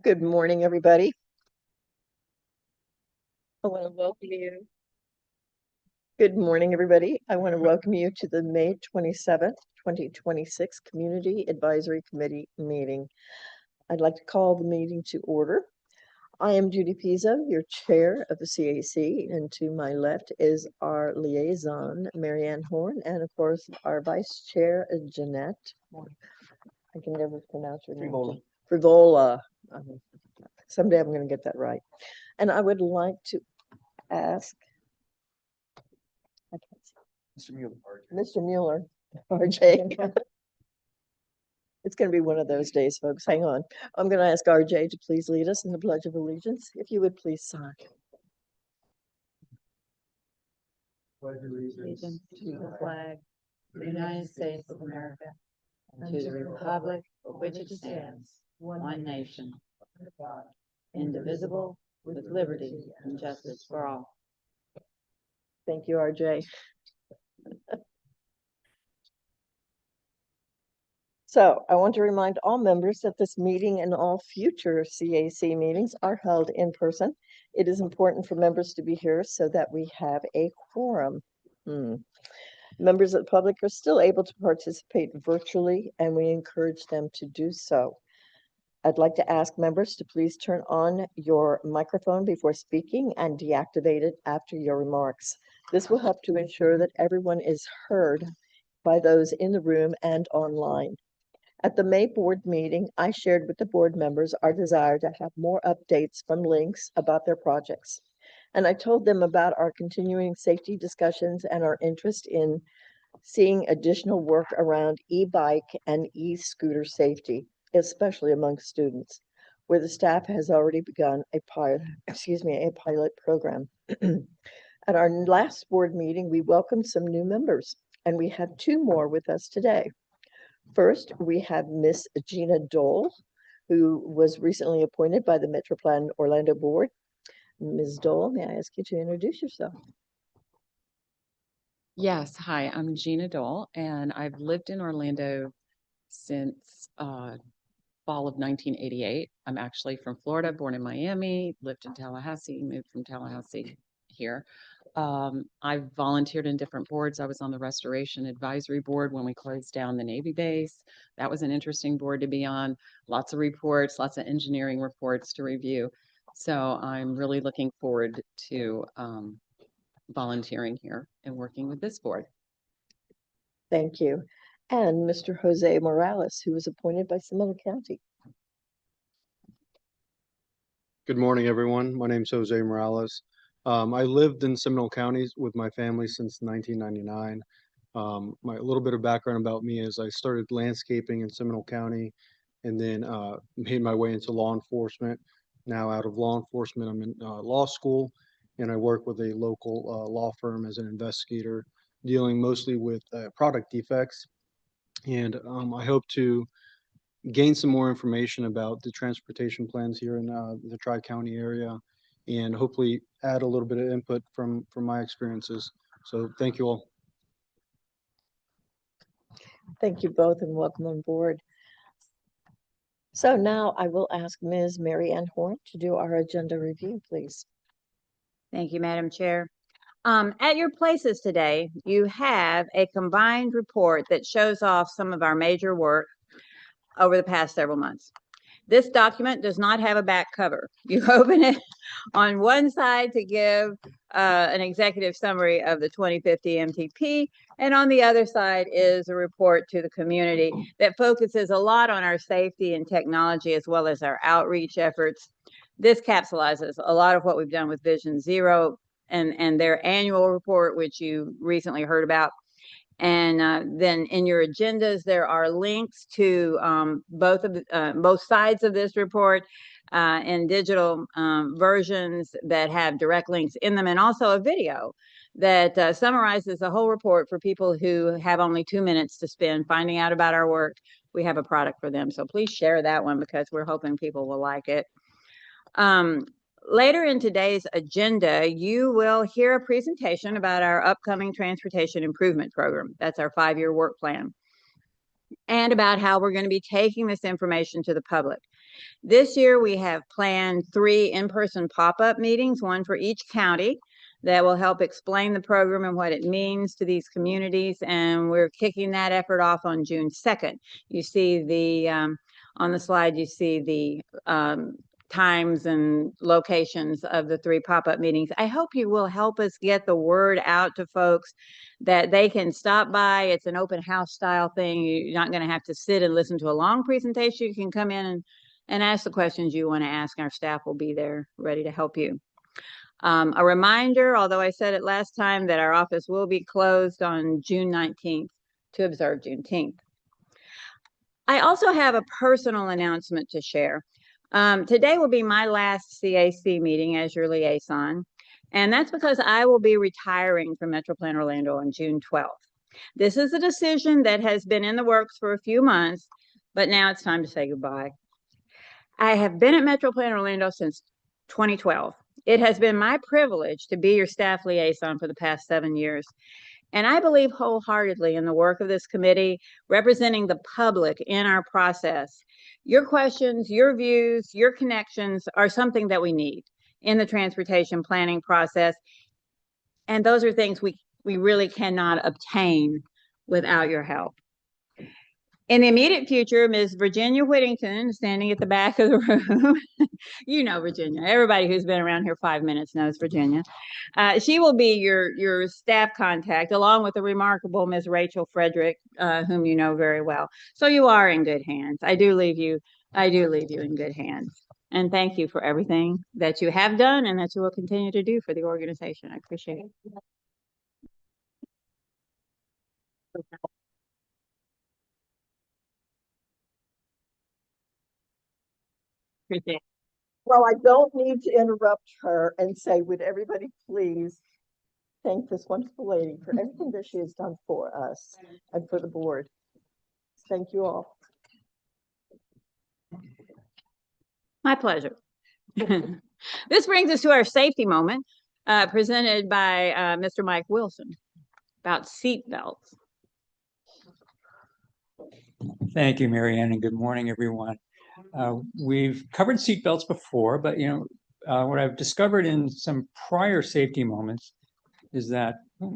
Good morning, everybody. I want to welcome you. Good morning, everybody. I want to welcome you to the May 27th, 2026 Community Advisory Committee meeting. I'd like to call the meeting to order. I am Judy Pizzo, your chair of the CAC, and to my left is our liaison, Marianne Horn, and of course, our vice chair, Jeanette. I can never pronounce your name. Frivola. Frivola. Someday I'm going to get that right. And I would like to ask Mr. Mueller. Mr. Mueller, RJ. It's going to be one of those days, folks. Hang on. I'm going to ask RJ to please lead us in the Pledge of Allegiance. If you would please sign. Pledge allegiance to the flag of the United States of America and to the republic for which it stands, one nation, indivisible, with liberty and justice for all. Thank you, RJ. So I want to remind all members that this meeting and all future CAC meetings are held in person. It is important for members to be here so that we have a quorum. Members of the public are still able to participate virtually, and we encourage them to do so. I'd like to ask members to please turn on your microphone before speaking and deactivate it after your remarks. This will help to ensure that everyone is heard by those in the room and online. At the May board meeting, I shared with the board members our desire to have more updates from Lynx about their projects. And I told them about our continuing safety discussions and our interest in seeing additional work around e-bike and e-scooter safety, especially among students, where the staff has already begun a pilot program. At our last board meeting, we welcomed some new members, and we have two more with us today. First, we have Miss Gina Dole, who was recently appointed by the Metroplan Orlando Board. Ms. Dole, may I ask you to introduce yourself? Yes, hi, I'm Gina Dole, and I've lived in Orlando since fall of 1988. I'm actually from Florida, born in Miami, lived in Tallahassee, moved from Tallahassee here. I've volunteered in different boards. I was on the Restoration Advisory Board when we closed down the Navy base. That was an interesting board to be on. Lots of reports, lots of engineering reports to review. So I'm really looking forward to volunteering here and working with this board. Thank you. And Mr. Jose Morales, who was appointed by Seminole County. Good morning, everyone. My name is Jose Morales. I lived in Seminole County with my family since 1999. My little bit of background about me is I started landscaping in Seminole County and then made my way into law enforcement. Now out of law enforcement, I'm in law school, and I work with a local law firm as an investigator, dealing mostly with product defects. And I hope to gain some more information about the transportation plans here in the Tri-County area, and hopefully add a little bit of input from my experiences. So thank you all. Thank you both and welcome on board. So now I will ask Ms. Mary Ann Horn to do our agenda review, please. Thank you, Madam Chair. At your places today, you have a combined report that shows off some of our major work over the past several months. This document does not have a back cover. You open it on one side to give an executive summary of the 2050 MTP, and on the other side is a report to the community that focuses a lot on our safety and technology as well as our outreach efforts. This capsulizes a lot of what we've done with Vision Zero and their annual report, which you recently heard about. And then in your agendas, there are links to both sides of this report in digital versions that have direct links in them, and also a video that summarizes the whole report for people who have only 2 minutes to spend finding out about our work. We have a product for them, so please share that one because we're hoping people will like it. Later in today's agenda, you will hear a presentation about our upcoming Transportation Improvement Program. That's our 5-year work plan, and about how we're going to be taking this information to the public. This year, we have planned 3 in-person pop-up meetings, one for each county, that will help explain the program and what it means to these communities. And we're kicking that effort off on June 2nd. You see on the slide, you see the times and locations of the 3 pop-up meetings. I hope you will help us get the word out to folks that they can stop by. It's an open house style thing. You're not going to have to sit and listen to a long presentation. You can come in and ask the questions you want to ask. Our staff will be there ready to help you. A reminder, although I said it last time, that our office will be closed on June 19th to observe Juneteenth. I also have a personal announcement to share. Today will be my last CAC meeting as your liaison, and that's because I will be retiring from Metro Plan Orlando on June 12th. This is a decision that has been in the works for a few months, but now it's time to say goodbye. I have been at Metro Plan Orlando since 2012. It has been my privilege to be your staff liaison for the past 7 years. And I believe wholeheartedly in the work of this committee, representing the public in our process. Your questions, your views, your connections are something that we need in the transportation planning process. And those are things we really cannot obtain without your help. In the immediate future, Ms. Virginia Whittington, standing at the back of the room, you know Virginia. Everybody who's been around here 5 minutes knows Virginia. She will be your staff contact, along with the remarkable Ms. Rachel Frederick, whom you know very well. So you are in good hands. I do leave you in good hands. And thank you for everything that you have done and that you will continue to do for the organization. I appreciate it. Appreciate it. Well, I don't need to interrupt her and say, would everybody please thank this wonderful lady for everything that she has done for us and for the board. Thank you all. My pleasure. This brings us to our safety moment, presented by Mr. Mike Wilson about seat belts. Thank you, Mary Ann, and good morning, everyone. We've covered seatbelts before, but what I've discovered in some prior safety moments is that,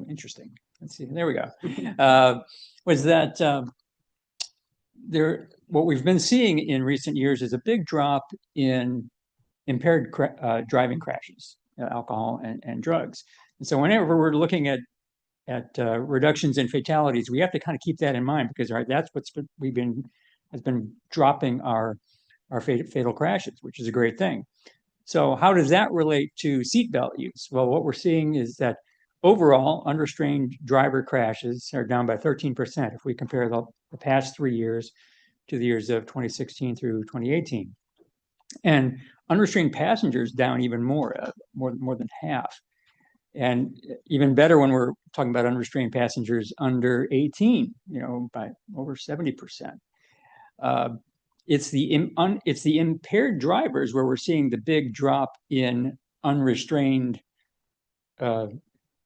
interesting. Let's see, there we go. Was that what we've been seeing in recent years is a big drop in impaired driving crashes, alcohol and drugs. And so whenever we're looking at reductions in fatalities, we have to kind of keep that in mind because that's what's has been dropping our fatal crashes, which is a great thing. So how does that relate to seatbelt use? Well, what we're seeing is that overall unrestrained driver crashes are down by 13% if we compare the past 3 years to the years of 2016 through 2018. And unrestrained passengers down even more than half. And even better when we're talking about unrestrained passengers under 18, by over 70%. It's the impaired drivers where we're seeing the big drop in unrestrained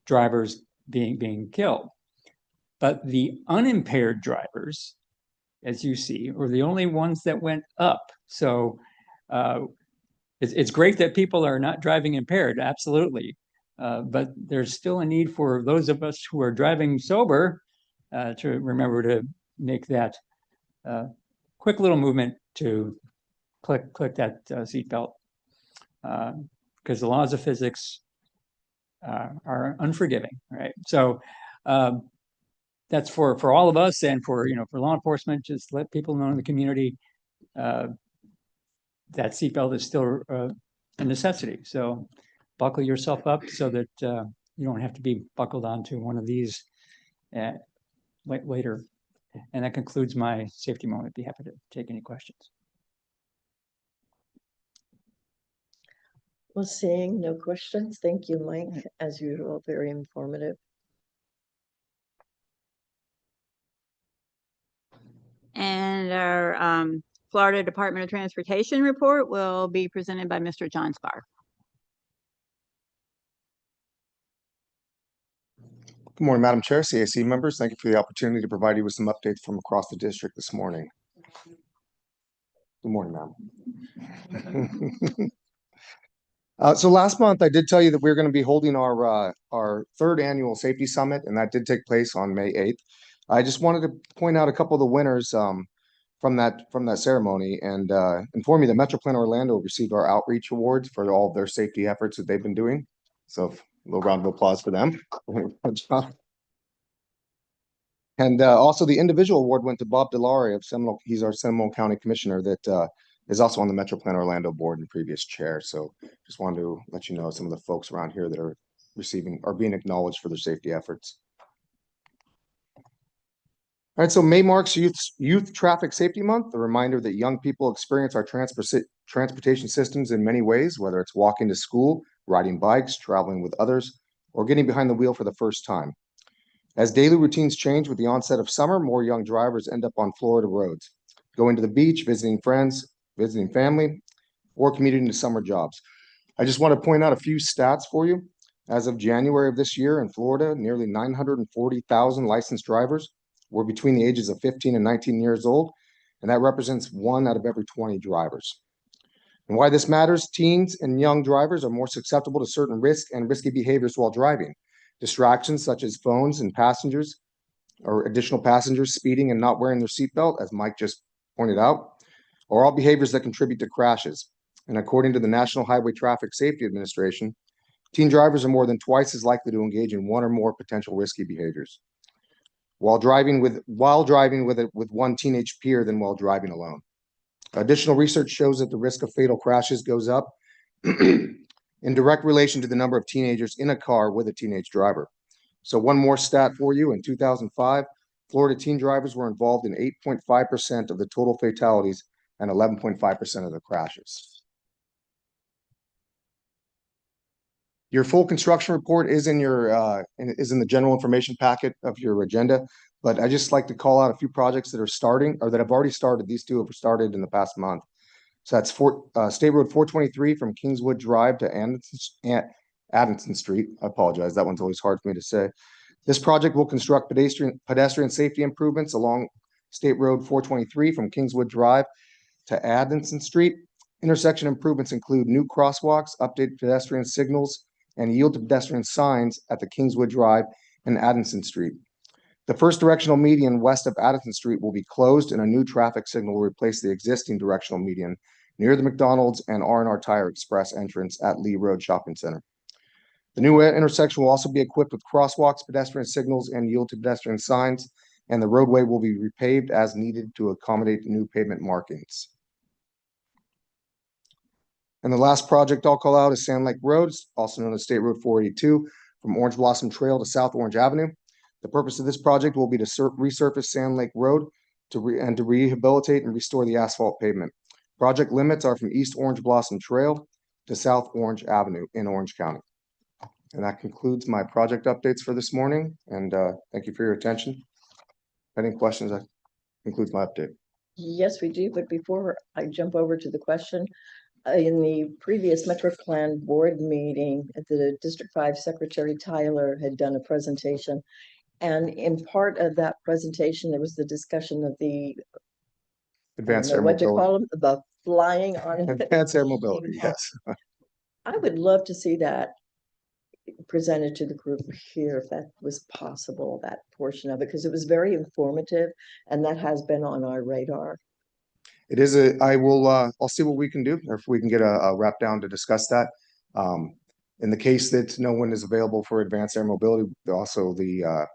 drivers being killed. But the unimpaired drivers, as you see, are the only ones that went up. So it's great that people are not driving impaired, absolutely. But there's still a need for those of us who are driving sober to remember to make that quick little movement to click that seatbelt, because the laws of physics are unforgiving, right? So that's for all of us and for law enforcement. Just let people know in the community that seatbelt is still a necessity. So buckle yourself up so that you don't have to be buckled onto one of these later. And that concludes my safety moment. I'd be happy to take any questions. Well, seeing no questions, thank you, Mike. As usual, very informative. And our Florida Department of Transportation report will be presented by Mr. John Spar. Good morning, Madam Chair, CAC members. Thank you for the opportunity to provide you with some updates from across the district this morning. The Good morning, ma'am. So last month I did tell you that we are going to be holding our third annual safety summit, and that did take place on May 8th. I just wanted to point out a couple of the winners from that ceremony and inform you that Metro Plan Orlando received our outreach awards for all of their safety efforts that they've been doing. So a little round of applause for them. And also the individual award went to Bob Delari of Seminole. He's our Seminole County Commissioner that is also on the Metro Plan Orlando board and previous chair. So just wanted to let you know some of the folks around here that are being acknowledged for their safety efforts. All right, so May marks Youth Traffic Safety Month, a reminder that young people experience our transportation systems in many ways, whether it's walking to school, riding bikes, traveling with others, or getting behind the wheel for the first time. As daily routines change with the onset of summer, more young drivers end up on Florida roads, going to the beach, visiting friends, visiting family, or commuting to summer jobs. I just want to point out a few stats for you. As of January of this year in Florida, nearly 940,000 licensed drivers were between the ages of 15 and 19 years old, and that represents 1 out of every 20 drivers. And why this matters, teens and young drivers are more susceptible to certain risks and risky behaviors while driving. Distractions such as phones and passengers or additional passengers speeding and not wearing their seatbelt, as Mike just pointed out, are all behaviors that contribute to crashes. And according to the National Highway Traffic Safety Administration, teen drivers are more than twice as likely to engage in 1 or more potential risky behaviors while driving with one teenage peer than while driving alone. Additional research shows that the risk of fatal crashes goes up in direct relation to the number of teenagers in a car with a teenage driver. So one more stat for you. In 2005, Florida teen drivers were involved in 8.5% of the total fatalities and 11.5% of the crashes. Your full construction report is in the general information packet of your agenda, but I just like to call out a few projects that are starting or that have already started. These 2 have started in the past month. So that's State Road 423 from Kingswood Drive to Addison Street. I apologize. That one's always hard for me to say. This project will construct pedestrian safety improvements along State Road 423 from Kingswood Drive to Addison Street. Intersection improvements include new crosswalks, updated pedestrian signals, and yield to pedestrian signs at the Kingswood Drive and Addison Street. The first directional median west of Addison Street will be closed, and a new traffic signal will replace the existing directional median near the McDonald's and R&R Tire Express entrance at Lee Road Shopping Center. The new intersection will also be equipped with crosswalks, pedestrian signals, and yield to pedestrian signs, and the roadway will be repaved as needed to accommodate new pavement markings. And the last project I'll call out is Sand Lake Road, also known as State Road 482, from Orange Blossom Trail to South Orange Avenue. The purpose of this project will be to resurface Sand Lake Road to rehabilitate and restore the asphalt pavement. Project limits are from East Orange Blossom Trail to South Orange Avenue in Orange County. And that concludes my project updates for this morning. And thank you for your attention. Any questions? That concludes my update. Yes, we do. But before I jump over to the question, in the previous Metro Plan board meeting, the District 5 Secretary Tyler had done a presentation. And in part of that presentation, there was the discussion of the Advanced air what you mobility. call them, the flying on Advanced air mobility, yes. I would love to see that presented to the group here, if that was possible, that portion of it, because it was very informative, and that has been on our radar. It is I'll see what we can do, or if we can get a wrap down to discuss that. In the case that no one is available for advanced air mobility, also the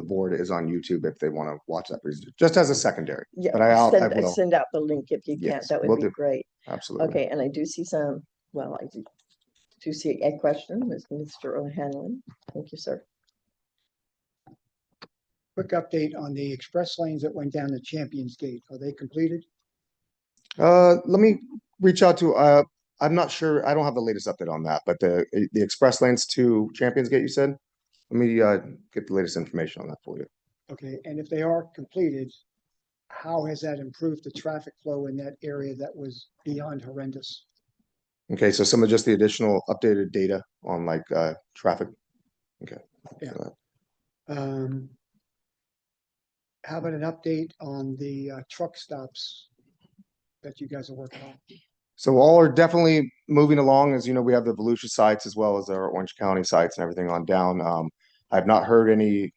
board is on YouTube if they want to watch that presentation, just as a secondary. Yeah, but I will send out the link if you can. Yes, That would will be do. great. Absolutely. Okay, and I do see I do see a question, Mr. O'Hanlon. Thank you, sir. Quick update on the express lanes that went down to Champions Gate. Are they completed? Let me reach out to I'm not sure. I don't have the latest update on that, but the express lanes to Champions Gate, you said? Let me get the latest information on that for you. Okay, and if they are completed, how has that improved the traffic flow in that area that was beyond horrendous? Okay, so some of just the additional updated data on like traffic. Okay. Yeah. How about an update on the truck stops that you guys are working on? So all are definitely moving along. As you know, we have the Volusia sites as well as our Orange County sites and everything on down. I've not heard anything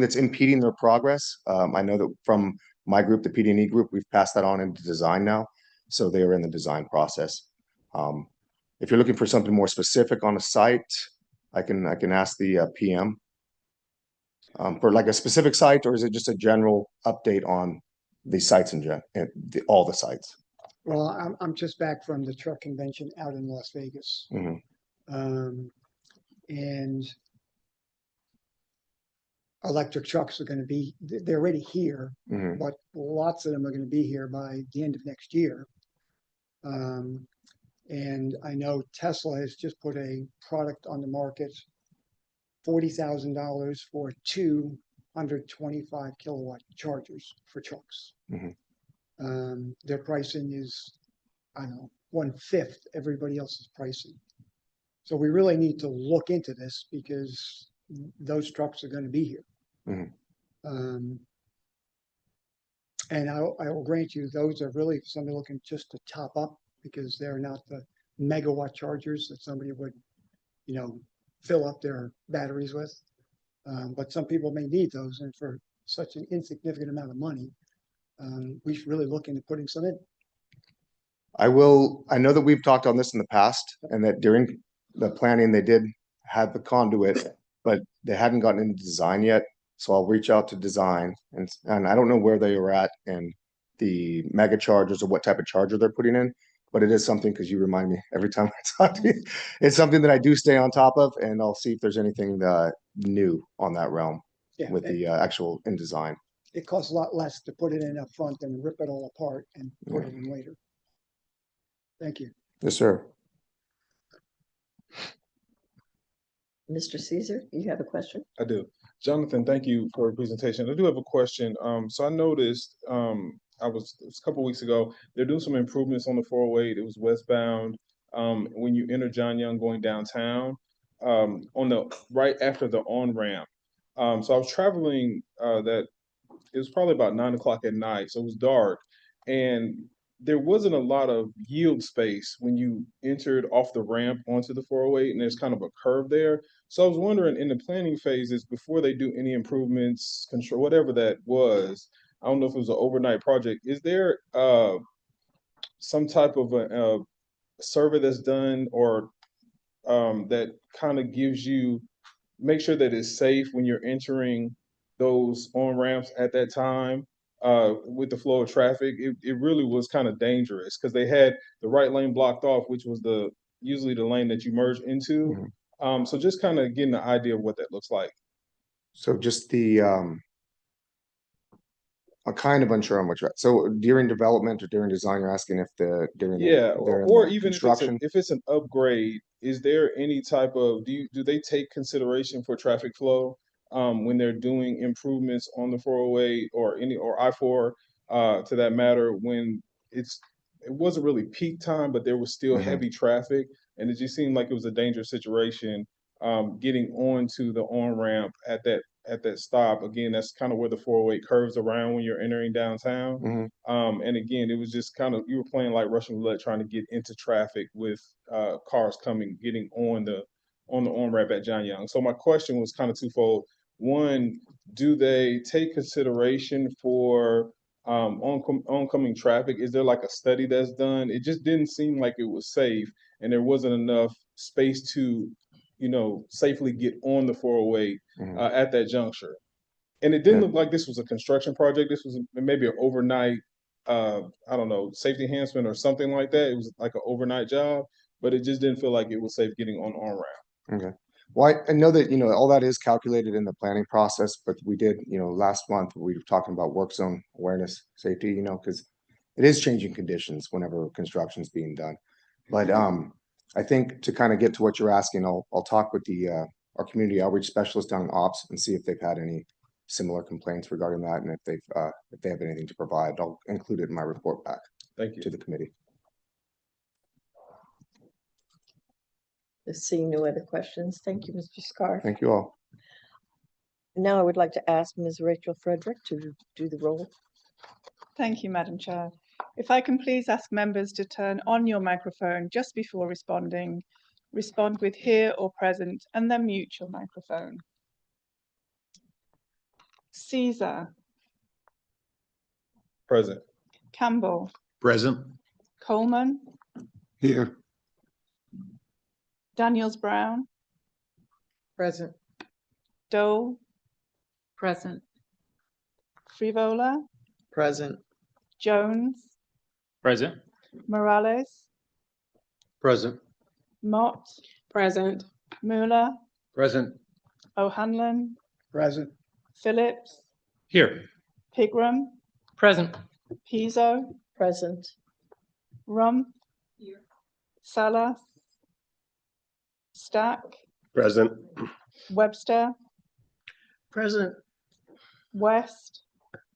that's impeding their progress. I know that from my group, the PD&E group, we've passed that on into design now. So they are in the design process. If you're looking for something more specific on a site, I can ask the PM for like a specific site, or is it just a general update on the sites all the sites? Well, I'm just back from the truck convention out in Las Vegas. Mhm. And electric trucks are gonna be, they're already here, Mhm. but lots of them are gonna be here by the end of next year. And I know Tesla has just put a product on the market, $40,000 for 225 kilowatt chargers for trucks. Mhm. Their pricing is, I don't know, 1/5 everybody else's pricing. So we really need to look into this because those trucks are gonna be here. Mhm. And I will grant you, those are really somebody looking just to top up because they're not the megawatt chargers that somebody would, fill up their batteries with. But some people may need those, and for such an insignificant amount of money, we should really look into putting some in. I know that we've talked on this in the past and that during the planning, they did have the conduit, but they hadn't gotten into design yet. So I'll reach out to design and I don't know where they were at and the mega chargers or what type of charger they're putting in, but it is something because you remind me every time I talk to you. It's something that I do stay on top of, and I'll see if there's anything new on that realm Yeah, with the actual in design. it costs a lot less to put it in up front than rip it all apart and put it in later. Thank you. Yes, sir. Mr. Caesar, you have a question? I do. Jonathan, thank you for your presentation. I do have a question. So I noticed, it was a couple weeks ago, they're doing some improvements on the 408. It was westbound. When you enter John Young going downtown, on the right after the on-ramp. So I was traveling, it was probably about 9 o'clock at night, so it was dark, and there wasn't a lot of yield space when you entered off the ramp onto the 408, and there's kind of a curve there. So I was wondering, in the planning phases, before they do any improvements, control, whatever that was, I don't know if it was an overnight project, is there some type of a survey that's done or that kind of gives you, make sure that it's safe when you're entering those on ramps at that time with the flow of traffic? It really was kind of dangerous because they had the right lane blocked off, which was usually the lane that you merge into. So just kind of getting an idea of what that looks like. So just I'm kind of unsure on what you're at. So during development or during design, you're asking if during Yeah, during or the even construction. if it's an upgrade, is there any type of do they take consideration for traffic flow when they're doing improvements on the 408 or I-4 to that matter when it wasn't really peak time, but there was still Mhm. heavy traffic, and it just seemed like it was a dangerous situation getting onto the on-ramp at that stop. Again, that's kind of where the 408 curves around when you're entering downtown. Mhm. And again, it was just kind of, you were playing like Russian roulette trying to get into traffic with cars getting on the on-ramp at John Young. So my question was kind of twofold. One, do they take consideration for oncoming traffic? Is there like a study that's done? It just didn't seem like it was safe, and there wasn't enough space to, safely get on the 408 Mhm. at that juncture. And it didn't Yeah. look like this was a construction project. This was maybe an overnight, I don't know, safety enhancement or something like that. It was like an overnight job, but it just didn't feel like it was safe getting on ramp. Okay. Well, I know that, all that is calculated in the planning process, but we did, last month, we were talking about work zone awareness, safety, because it is changing conditions whenever construction's being done. But I think to kind of get to what you're asking, I'll talk with our community outreach specialist down in ops and see if they've had any similar complaints regarding that, and if they have anything to provide. I'll include it in my report back Thank you. to the committee. Seeing no other questions, thank you, Mr. Scarf. Thank you all. Now I would like to ask Ms. Rachel Frederick to do the roll. Thank you, Madam Chair. If I can please ask members to turn on your microphone just before responding, respond with here or present, and then mute your microphone. Caesar, Present. Campbell, Present. Coleman, Here. Daniels Brown, Present. Dole, Present. Frivola, Present. Jones, Present. Morales, Present. Mott, Present. Mueller, Present. O'Hanlon, Present. Phillips, Here. Pigram, Present. Piso, Present. Rump, Salas, Stack, Present. Webster, Present. West,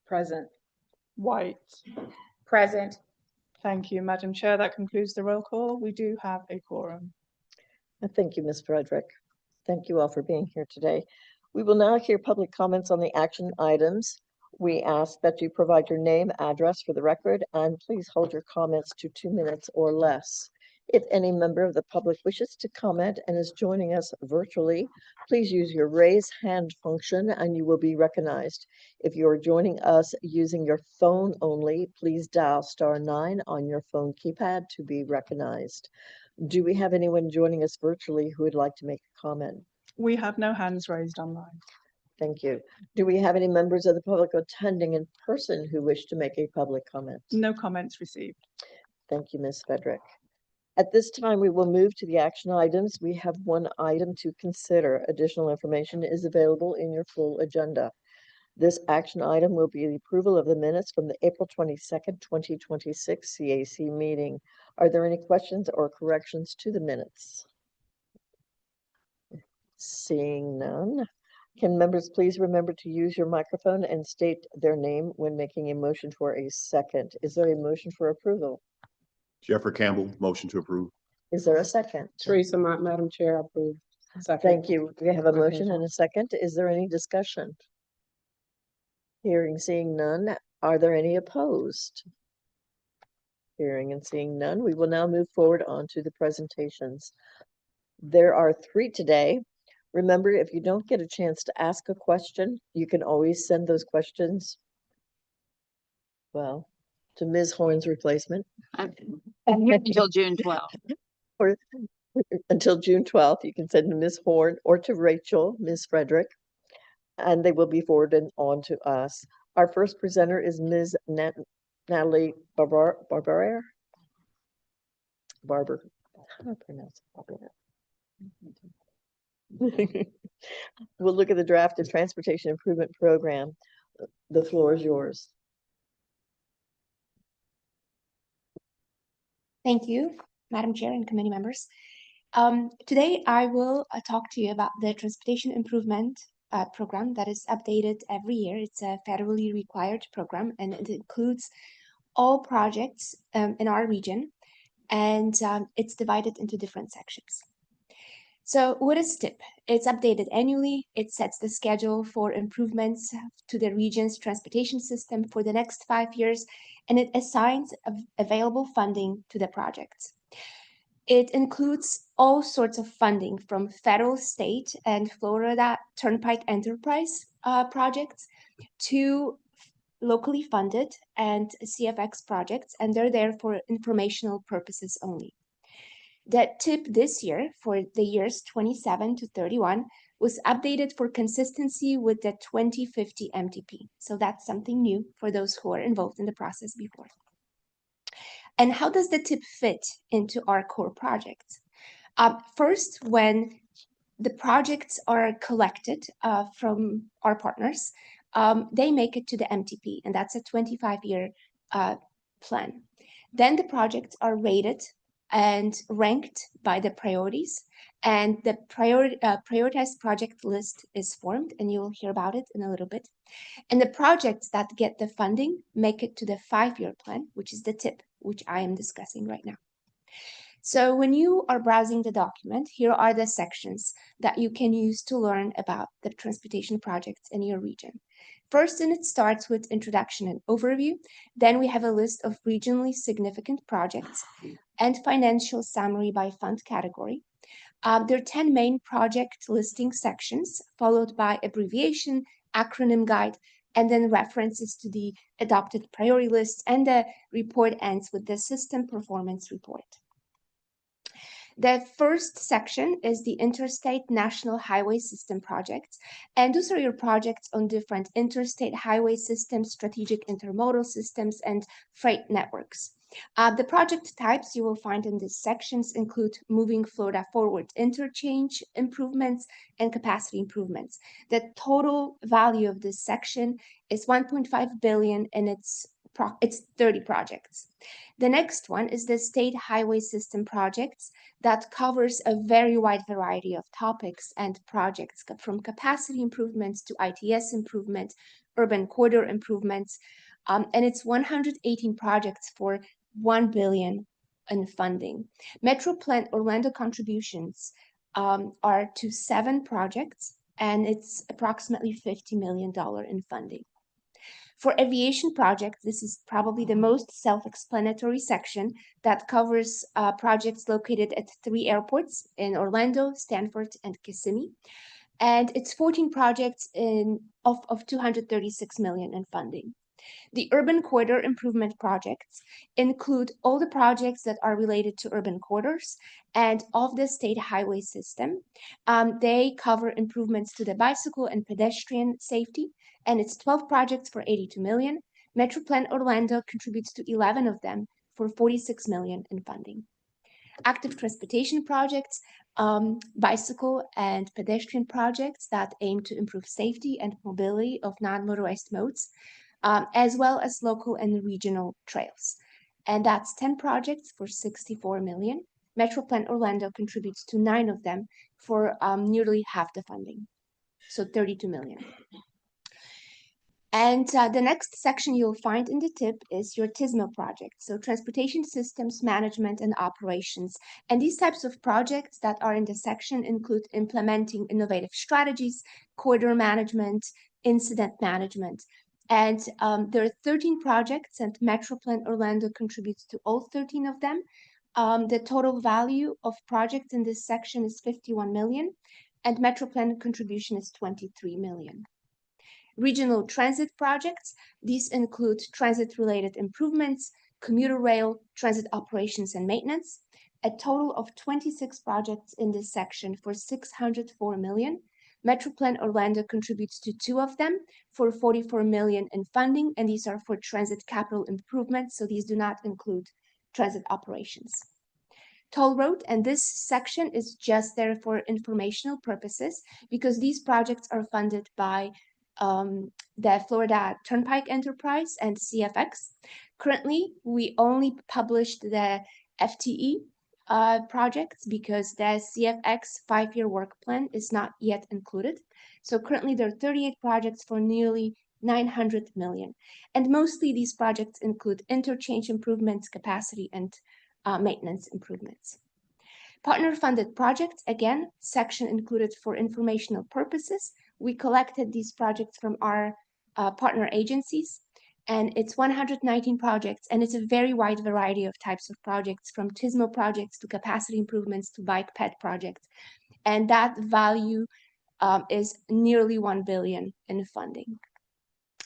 Present. White. Present. Thank you, Madam Chair. That concludes the roll call. We do have a quorum. Thank you, Ms. Frederick. Thank you all for being here today. We will now hear public comments on the action items. We ask that you provide your name, address for the record, and please hold your comments to 2 minutes or less. If any member of the public wishes to comment and is joining us virtually, please use your raise hand function and you will be recognized. If you are joining us using your phone only, please dial *9 on your phone keypad to be recognized. Do we have anyone joining us virtually who would like to make a comment? We have no hands raised online. Thank you. Do we have any members of the public attending in person who wish to make a public comment? No comments received. Thank you, Ms. Frederick. At this time, we will move to the action items. We have one item to consider. Additional information is available in your full agenda. This action item will be the approval of the minutes from the April 22nd, 2026 CAC meeting. Are there any questions or corrections to the minutes? Seeing none, can members please remember to use your microphone and state their name when making a motion for a second? Is there a motion for approval? Jeffrey Campbell, motion to approve. Is there a second? Teresa Mott, Madam Chair, approved. Second. Thank you. We have a Okay, motion sure. and a second. Is there any discussion? Hearing, seeing none. Are there any opposed? Hearing and seeing none, we will now move forward on to the presentations. There are 3 today. Remember, if you don't get a chance to ask a question, you can always send those questions, well, to Ms. Horn's replacement. I'm here until June 12th. Or until June 12th, you can send to Ms. Horn or to Rachel, Ms. Frederick, and they will be forwarded on to us. Our first presenter is Ms. Natalie Barber. How do I pronounce it? We'll look at the draft of Transportation Improvement Program. The floor is yours. Thank you, Madam Chair and committee members. Today, I will talk to you about the Transportation Improvement Program that is updated every year. It's a federally required program, and it includes all projects in our region, and it's divided into different sections. So what is TIP? It's updated annually. It sets the schedule for improvements to the region's transportation system for the next 5 years, and it assigns available funding to the projects. It includes all sorts of funding from federal, state, and Florida Turnpike Enterprise projects to locally funded and CFX projects, and they're there for informational purposes only. The TIP this year for the years 27 to 31 was updated for consistency with the 2050 MTP. So that's something new for those who are involved in the process before. And how does the TIP fit into our core projects? First, when the projects are collected from our partners, they make it to the MTP, and that's a 25-year plan. Then the projects are rated and ranked by the priorities, and the prioritized project list is formed, and you will hear about it in a little bit. And the projects that get the funding make it to the 5-year plan, which is the TIP, which I am discussing right now. So when you are browsing the document, here are the sections that you can use to learn about the transportation projects in your region. First, and it starts with introduction and overview. Then we have a list of regionally significant projects and financial summary by fund category. There are 10 main project listing sections, followed by abbreviation, acronym guide, and then references to the adopted priority list, and the report ends with the system performance report. The first section is the Interstate National Highway System projects, and those are your projects on different interstate highway systems, strategic intermodal systems, and freight networks. The project types you will find in these sections include moving Florida forward interchange improvements and capacity improvements. The total value of this section is 1.5 billion, and it's 30 projects. The next one is the State Highway System projects that covers a very wide variety of topics and projects, from capacity improvements to ITS improvement, urban corridor improvements, and it's 118 projects for 1 billion in funding. Metro Plan Orlando contributions are to 7 projects, and it's approximately $50 million in funding. For aviation projects, this is probably the most self-explanatory section that covers projects located at 3 airports in Orlando, Stanford, and Kissimmee. And it's 14 projects of 236 million in funding. The urban corridor improvement projects include all the projects that are related to urban corridors and of the state highway system. They cover improvements to the bicycle and pedestrian safety, and it's 12 projects for 82 million. Metro Plan Orlando contributes to 11 of them for 46 million in funding. Active transportation projects, bicycle and pedestrian projects that aim to improve safety and mobility of non-motorized modes, as well as local and regional trails. And that's 10 projects for 64 million. Metro Plan Orlando contributes to 9 of them for nearly half the funding, so 32 million. And the next section you'll find in the tip is your TISMO project, so Transportation Systems Management and Operations. And these types of projects that are in the section include implementing innovative strategies, corridor management, incident management. And there are 13 projects, and Metro Plan Orlando contributes to all 13 of them. The total value of projects in this section is 51 million, and Metro Plan contribution is 23 million. Regional transit projects, these include transit-related improvements, commuter rail, transit operations and maintenance. A total of 26 projects in this section for 604 million. Metro Plan Orlando contributes to 2 of them for 44 million in funding, and these are for transit capital improvements, so these do not include transit operations. Toll road, and this section is just there for informational purposes because these projects are funded by the Florida Turnpike Enterprise and CFX. Currently, we only published the FTE projects because the CFX 5-year work plan is not yet included. So currently there are 38 projects for nearly 900 million. And mostly these projects include interchange improvements, capacity, and maintenance improvements. Partner-funded projects, again, section included for informational purposes. We collected these projects from our partner agencies, and it's 119 projects, and it's a very wide variety of types of projects, from TISMO projects to capacity improvements to bike ped projects. And that value is nearly 1 billion in funding.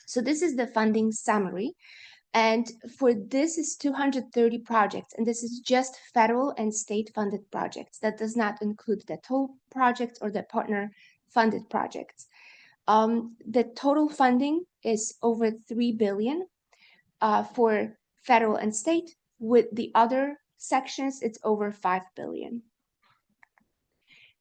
So this is the funding summary. And for this is 230 projects, and this is just federal and state funded projects. That does not include the toll projects or the partner funded projects. The total funding is over 3 billion for federal and state. With the other sections, it's over 5 billion.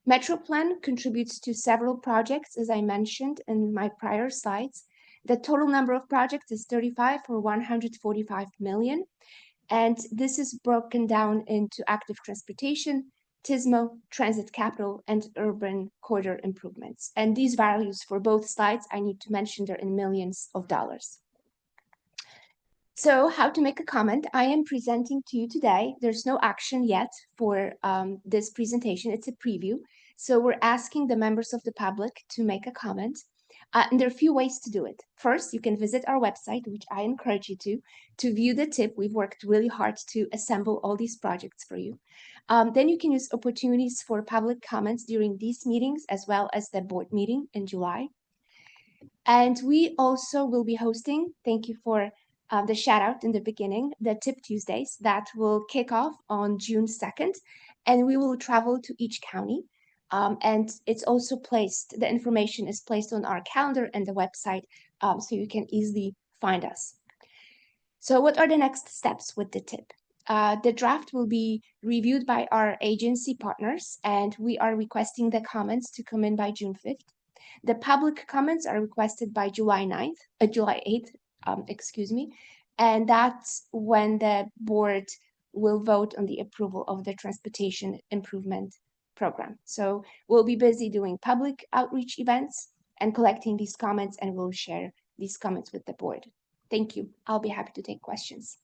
Metro Plan contributes to several projects, as I mentioned in my prior slides. The total number of projects is 35 for 145 million. And this is broken down into active transportation, TISMO, transit capital, and urban corridor improvements. And these values for both slides, I need to mention, they're in millions of dollars. So how to make a comment? I am presenting to you today. There's no action yet for this presentation. It's a preview. So we're asking the members of the public to make a comment. And there are a few ways to do it. First, you can visit our website, which I encourage you to view the tip. We've worked really hard to assemble all these projects for you. Then you can use opportunities for public comments during these meetings, as well as the board meeting in July. And we also will be hosting, thank you for the shout out in the beginning, the Tip Tuesdays that will kick off on June 2nd. And we will travel to each county. And it's also placed, the information is placed on our calendar and the website, so you can easily find us. So what are the next steps with the tip? The draft will be reviewed by our agency partners, and we are requesting the comments to come in by June 5th. The public comments are requested by July 8th, excuse me, and that's when the board will vote on the approval of the transportation improvement program. So we'll be busy doing public outreach events and collecting these comments, and we'll share these comments with the board. Thank you. I'll be happy to take questions.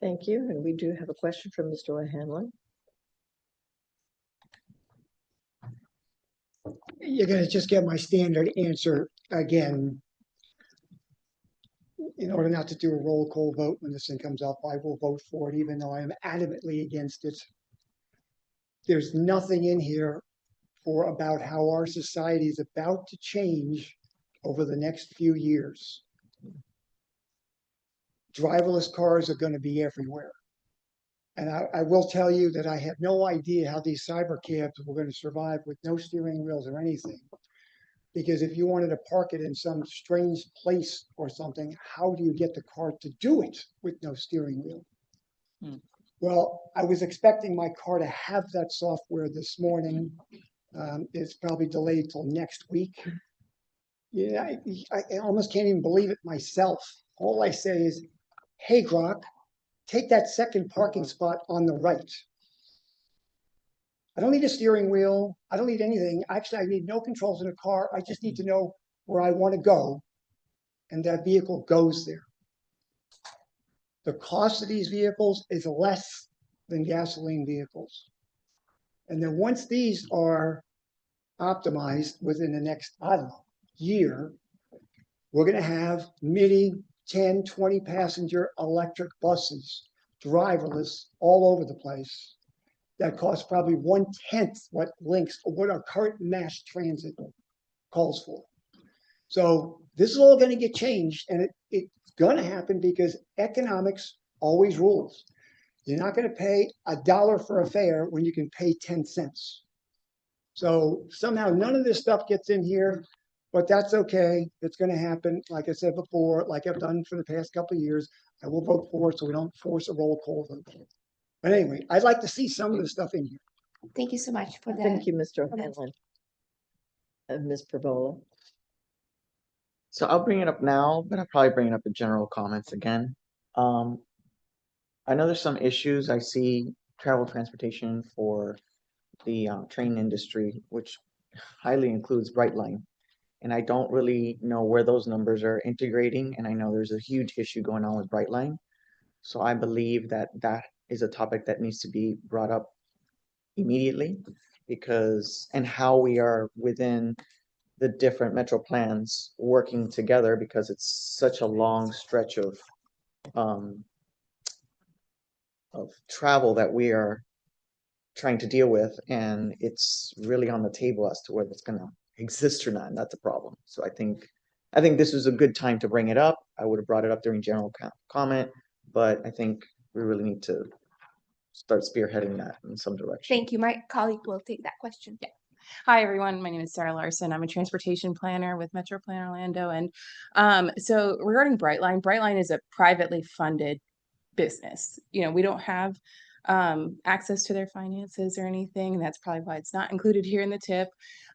Thank you. And we do have a question from Mr. O'Hanlon. You're gonna just get my standard answer again. In order not to do a roll call vote when this thing comes up, I will vote for it, even though I am adamantly against it. There's nothing in here for about how our society is about to change over the next few years. Driverless cars are gonna be everywhere. And I will tell you that I have no idea how these cyber cabs were gonna survive with no steering wheels or anything. Because if you wanted to park it in some strange place or something, how do you get the car to do it with no steering wheel? Well, I was expecting my car to have that software this morning. It's probably delayed till next week. Yeah, I almost can't even believe it myself. All I say is, hey, Grok, take that second parking spot on the right. I don't need a steering wheel. I don't need anything. Actually, I need no controls in the car. I just need to know where I want to go. And that vehicle goes there. The cost of these vehicles is less than gasoline vehicles. And then once these are optimized within the next, I don't know, year, we're going to have mini 10, 20 passenger electric buses, driverless, all over the place. That costs probably 1/10 what our current mass transit calls for. So this is all going to get changed, and it's going to happen because economics always rules. You're not going to pay $1 for a fare when you can pay 10 cents. So somehow none of this stuff gets in here, but that's okay. It's going to happen. Like I said before, like I've done for the past couple of years, I will vote for it so we don't force a roll call vote. But anyway, I'd like to see some of the stuff in here. Thank you so much for that. Thank you, Mr. O'Hanlon. Ms. Pervola. So I'll bring it up now, but I'll probably bring it up in general comments again. I know there's some issues. I see travel transportation for the train industry, which highly includes Brightline. And I don't really know where those numbers are integrating. And I know there's a huge issue going on with Brightline. So I believe that that is a topic that needs to be brought up immediately, because, and how we are within the different metro plans working together, because it's such a long stretch of travel that we are trying to deal with, and it's really on the table as to whether it's going to exist or not, and that's a problem. So I think this is a good time to bring it up. I would have brought it up during general comment, but I think we really need to start spearheading that in some direction. Thank you. My colleague will take that question. Yeah. Hi, everyone. My name is Sarah Larson. I'm a transportation planner with Metro Plan Orlando. And so regarding Brightline, Brightline is a privately funded business. We don't have access to their finances or anything. That's probably why it's not included here in the tip.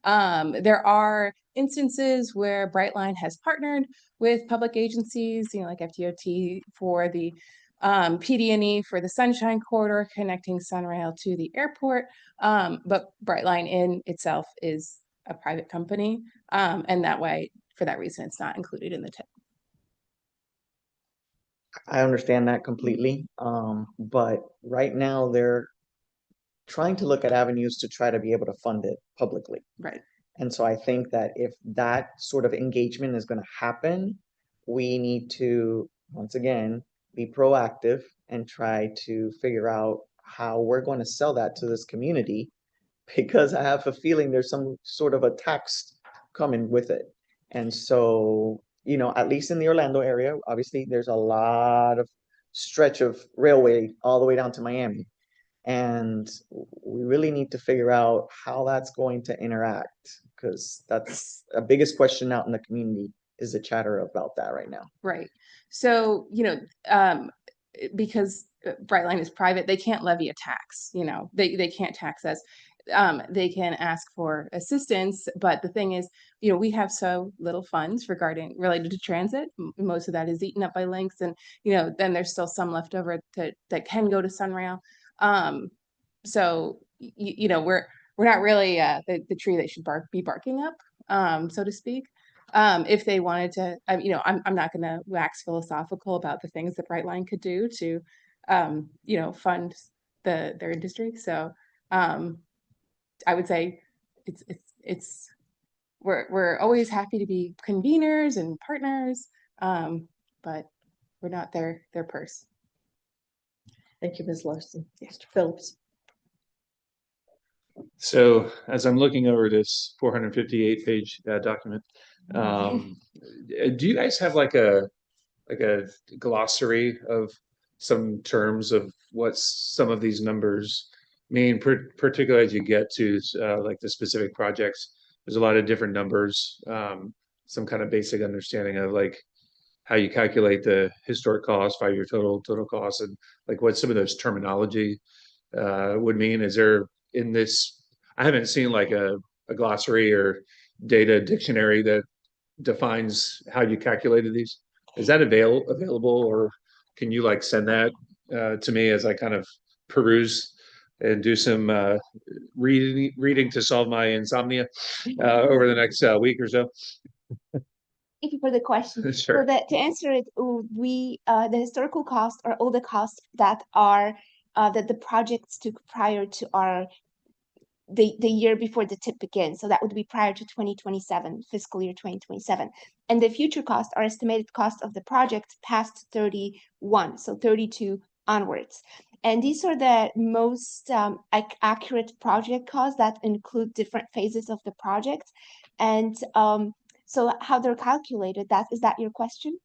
There are instances where Brightline has partnered with public agencies, like FDOT for the PD&E for the Sunshine Corridor connecting Sunrail to the airport. But Brightline in itself is a private company. And that way, for that reason, it's not included in the tip. I understand that completely. But right now they're trying to look at avenues to try to be able to fund it publicly. Right. And so I think that if that sort of engagement is going to happen, we need to, once again, be proactive and try to figure out how we're going to sell that to this community, because I have a feeling there's some sort of a tax coming with it. And so, at least in the Orlando area, obviously there's a lot of stretch of railway all the way down to Miami. And we really need to figure out how that's going to interact, because that's a biggest question out in the community, is the chatter about that right now. Right. So, because Brightline is private, they can't levy a tax, they can't tax us. They can ask for assistance, but the thing is, we have so little funds related to transit. Most of that is eaten up by links, and then there's still some left over that can go to Sunrail. So we're not really the tree that should be barking up, so to speak. If they wanted to, I'm not going to wax philosophical about the things that Brightline could do to, fund their industry. So, I would say we're always happy to be conveners and partners, but we're not their purse. Thank you, Ms. Larson. Mr. Phillips. So as I'm looking over this 458 page document, do you guys have like a glossary of some terms of what some of these numbers mean, particularly as you get to like the specific projects? There's a lot of different numbers, some kind of basic understanding of like how you calculate the historic cost, 5-year total cost, and like what some of those terminology would mean. Is there in this? I haven't seen like a glossary or data dictionary that defines how you calculated these. Is that available, or can you like send that to me as I kind of peruse and do some reading to solve my insomnia over the next week or so? Thank you for the question. Sure. So that to answer it, the historical costs are all the costs that are that the projects took prior to the year before the TIP begins. So that would be prior to 2027, fiscal year 2027. And the future costs are estimated cost of the project past 31, so 32 onwards. And these are the most accurate project costs that include different phases of the project. And so how they're calculated, is that your question?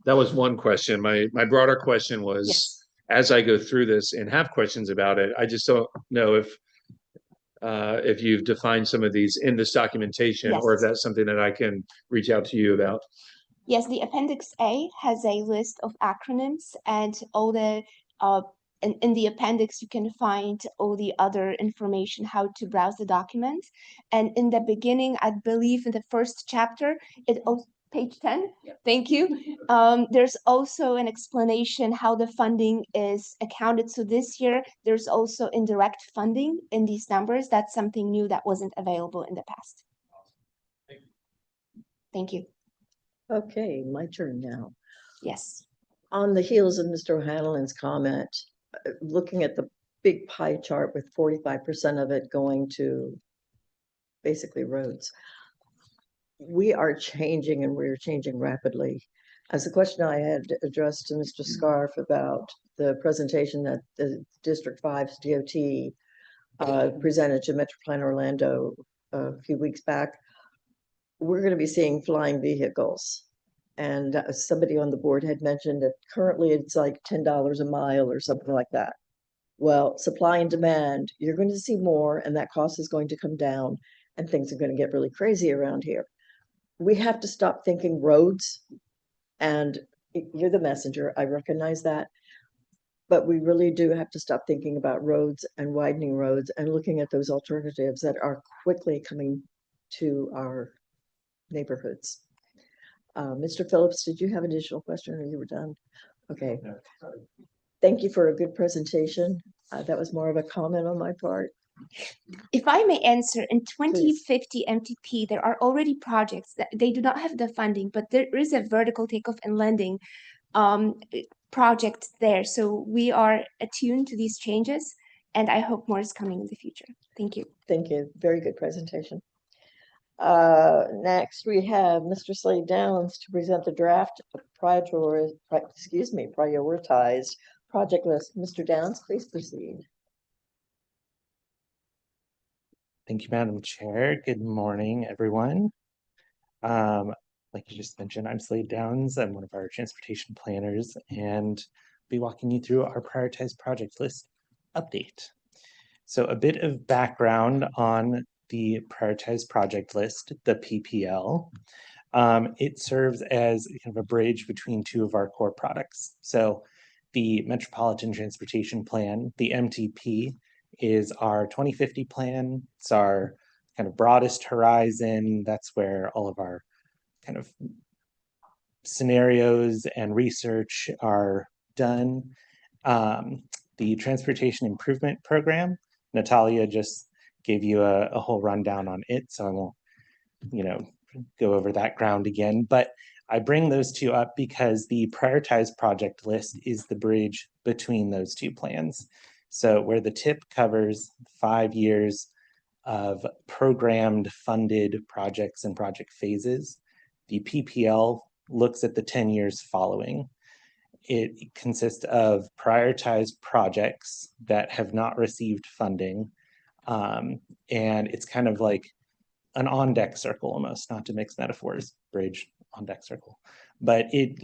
That was one question. My broader question was, Yes. As I go through this and have questions about it, I just don't know if you've defined some of these in this documentation, Yes. or if that's something that I can reach out to you about. Yes, the Appendix A has a list of acronyms, and all the in the appendix you can find all the other information how to browse the document. And in the beginning, I believe in the first chapter, page 10. Yep. Thank you. There's also an explanation how the funding is accounted. So this year, there's also indirect funding in these numbers. That's something new that wasn't available in the past. Thank you. Okay, my turn now. Yes. On the heels of Mr. O'Hanlon's comment, looking at the big pie chart with 45% of it going to basically roads, we are changing, and we're changing rapidly. As the question I had addressed to Mr. Scarf about the presentation that the District 5's DOT presented to Metroplan Orlando a few weeks back, we're going to be seeing flying vehicles. And somebody on the board had mentioned that currently it's like $10 a mile or something like that. Well, supply and demand, you're going to see more, and that cost is going to come down, and things are going to get really crazy around here. We have to stop thinking roads, and you're the messenger, I recognize that. But we really do have to stop thinking about roads and widening roads and looking at those alternatives that are quickly coming to our neighborhoods. Mr. Phillips, did you have an additional question, or you were done? Okay. Thank you for a good presentation. That was more of a comment on my part. If I may answer, in 2050 MTP, there are already projects that they do not have the funding, but there is a vertical takeoff and landing project there. So we are attuned to these changes, and I hope more is coming in the future. Thank you. Thank you. Very good presentation. Next, we have Mr. Slade Downs to present the draft prioritized project list. Mr. Downs, please proceed. Thank you, Madam Chair. Good morning, everyone. Like you just mentioned, I'm Slade Downs. I'm one of our transportation planners and be walking you through our prioritized project list update. So a bit of background on the prioritized project list, the PPL. It serves as kind of a bridge between two of our core products. So the Metropolitan Transportation Plan, the MTP, is our 2050 plan. It's our kind of broadest horizon. That's where all of our kind of scenarios and research are done. The Transportation Improvement Program, Natalia just gave you a whole rundown on it, so I won't, go over that ground again. But I bring those two up because the prioritized project list is the bridge between those two plans. So where the TIP covers 5 years of programmed funded projects and project phases, the PPL looks at the 10 years following. It consists of prioritized projects that have not received funding. And it's kind of like an on-deck circle almost, not to mix metaphors, bridge, on-deck circle. But it,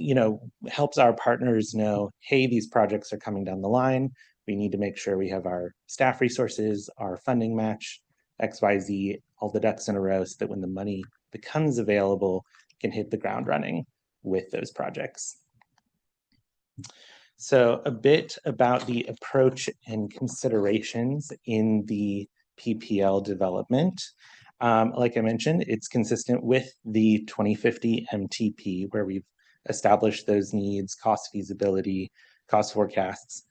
helps our partners know, hey, these projects are coming down the line. We need to make sure we have our staff resources, our funding match, XYZ, all the ducks in a row so that when the money becomes available, can hit the ground running with those projects. So a bit about the approach and considerations in the PPL development. Like I mentioned, it's consistent with the 2050 MTP, where we've established those needs, cost feasibility, cost forecasts.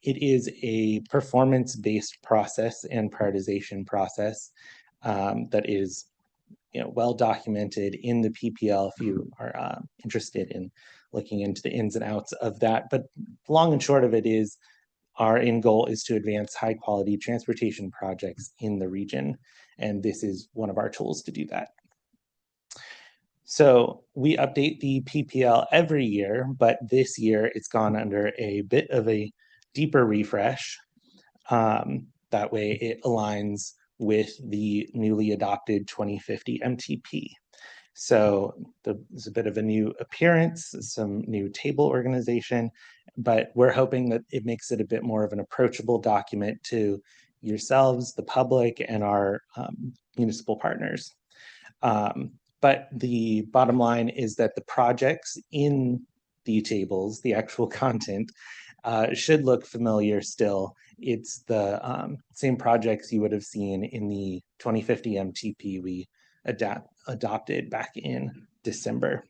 It is a performance-based process and prioritization process that is well documented in the PPL if you are interested in looking into the ins and outs of that. But long and short of it is our end goal is to advance high quality transportation projects in the region. And this is one of our tools to do that. So we update the PPL every year, but this year it's gone under a bit of a deeper refresh. That way it aligns with the newly adopted 2050 MTP. So there's a bit of a new appearance, some new table organization, but we're hoping that it makes it a bit more of an approachable document to yourselves, the public, and our municipal partners. But the bottom line is that the projects in the tables, the actual content, should look familiar still. It's the same projects you would have seen in the 2050 MTP we adopted back in December.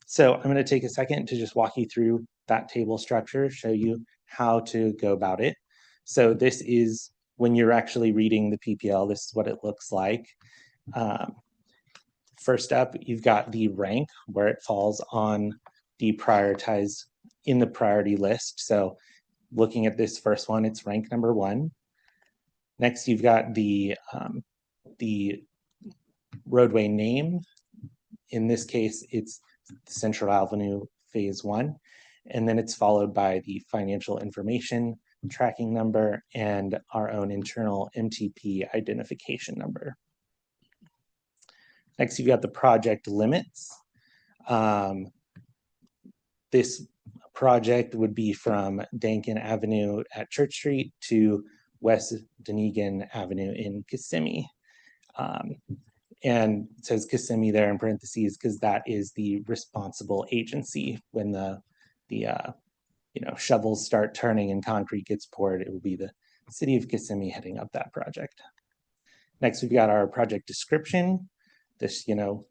So I'm going to take a second to just walk you through that table structure, show you how to go about it. So this is when you're actually reading the PPL, this is what it looks like. First up, you've got the rank where it falls on the prioritized in the priority list. So looking at this first one, it's rank number 1. Next, you've got the roadway name. In this case, it's Central Avenue Phase 1. And then it's followed by the financial information tracking number and our own internal MTP identification number. Next, you've got the project limits. This project would be from Dankin Avenue at Church Street to West Dunedin Avenue in Kissimmee. And it says Kissimmee there in parentheses because that is the responsible agency. When the shovels start turning and concrete gets poured, it will be the city of Kissimmee heading up that project. Next, we've got our project description. This,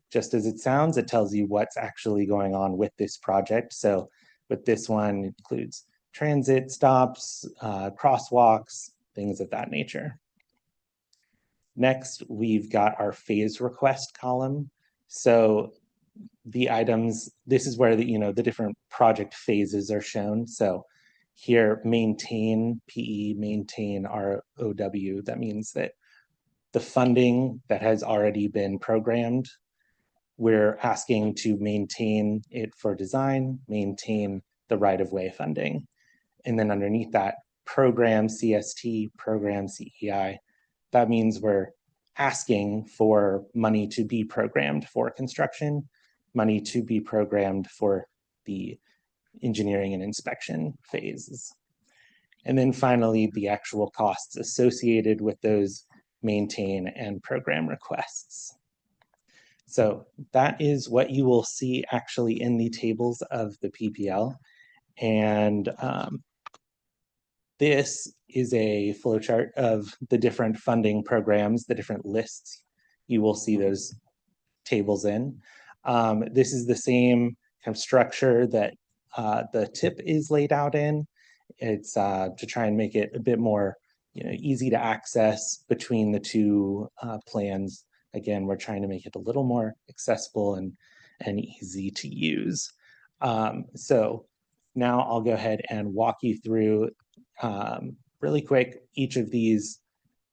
just as it sounds, it tells you what's actually going on with this project. So with this one, it includes transit stops, crosswalks, things of that nature. Next, we've got our phase request column. So the items, this is where the different project phases are shown. So Here, maintain PE, maintain ROW. That means that the funding that has already been programmed, we're asking to maintain it for design, maintain the right-of-way funding. And then underneath that, program CST, program CEI. That means we're asking for money to be programmed for construction, money to be programmed for the engineering and inspection phases. And then finally, the actual costs associated with those maintain and program requests. So that is what you will see actually in the tables of the PPL. And this is a flowchart of the different funding programs, the different lists you will see those tables in. This is the same kind of structure that the tip is laid out in. It's to try and make it a bit more easy to access between the two plans. Again, we're trying to make it a little more accessible and easy to use. So now I'll go ahead and walk you through really quick each of these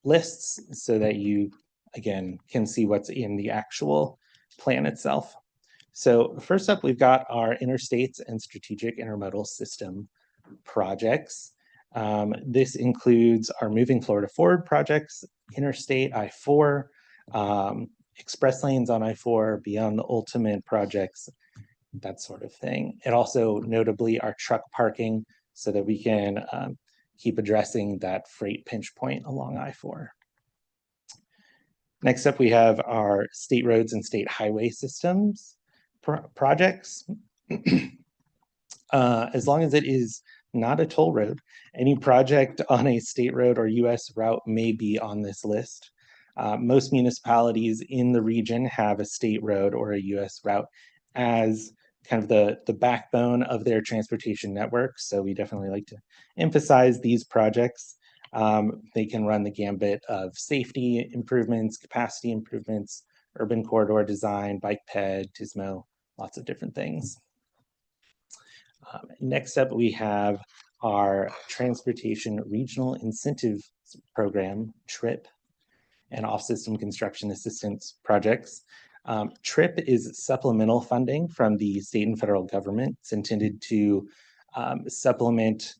lists so that you, again, can see what's in the actual plan itself. So first up, we've got our interstates and strategic intermodal system projects. This includes our Moving Florida Forward projects, Interstate I-4, express lanes on I-4, Beyond the Ultimate projects, that sort of thing. And also notably our truck parking so that we can keep addressing that freight pinch point along I-4. Next up, we have our state roads and state highway systems projects. As long as it is not a toll road, any project on a state road or US route may be on this list. Most municipalities in the region have a state road or a US route as kind of the backbone of their transportation network. So we definitely like to emphasize these projects. They can run the gambit of safety improvements, capacity improvements, urban corridor design, bike ped, TISMO, lots of different things. Next up, we have our Transportation Regional Incentive Program, TRIP, and off-system construction assistance projects. TRIP is supplemental funding from the state and federal government. It's intended to supplement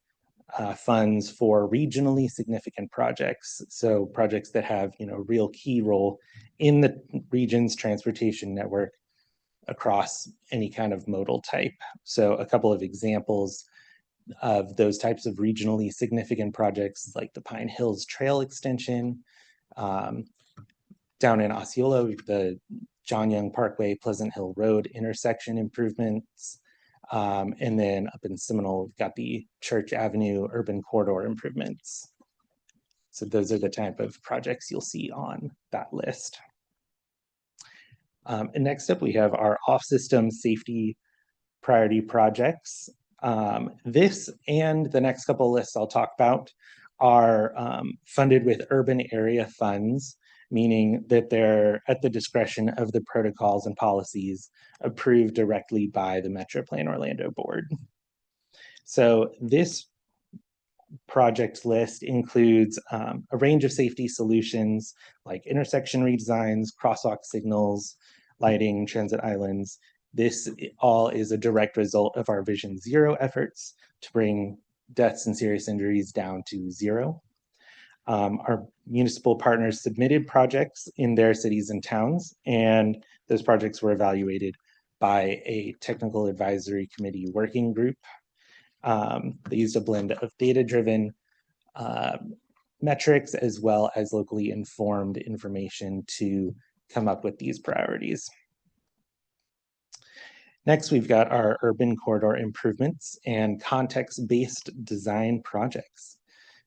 funds for regionally significant projects. So projects that have real key role in the region's transportation network across any kind of modal type. So a couple of examples of those types of regionally significant projects like the Pine Hills Trail Extension, down in Osceola, the John Young Parkway, Pleasant Hill Road intersection improvements. And then up in Seminole, we've got the Church Avenue urban corridor improvements. So those are the type of projects you'll see on that list. And next up, we have our off-system safety priority projects. This and the next couple of lists I'll talk about are funded with urban area funds, meaning that they're at the discretion of the protocols and policies approved directly by the Metro Plan Orlando Board. So this project list includes a range of safety solutions like intersection redesigns, crosswalk signals, lighting, transit islands. This all is a direct result of our Vision Zero efforts to bring deaths and serious injuries down to zero. Our municipal partners submitted projects in their cities and towns, and those projects were evaluated by a technical advisory committee working group. They used a blend of data-driven metrics as well as locally informed information to come up with these priorities. Next, we've got our urban corridor improvements and context-based design projects.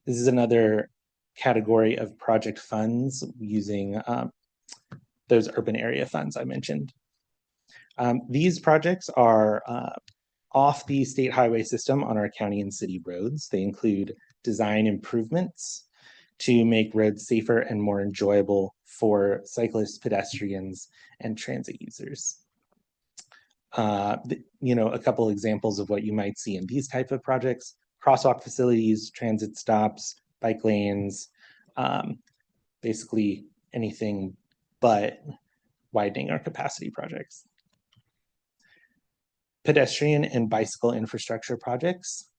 This is another category of project funds using those urban area funds I mentioned. These projects are off the state highway system on our county and city roads. They include design improvements to make roads safer and more enjoyable for cyclists, pedestrians, and transit users. A couple examples of what you might see in these type of projects: crosswalk facilities, transit stops, bike lanes, basically anything but widening our capacity projects. Pedestrian and bicycle infrastructure projects,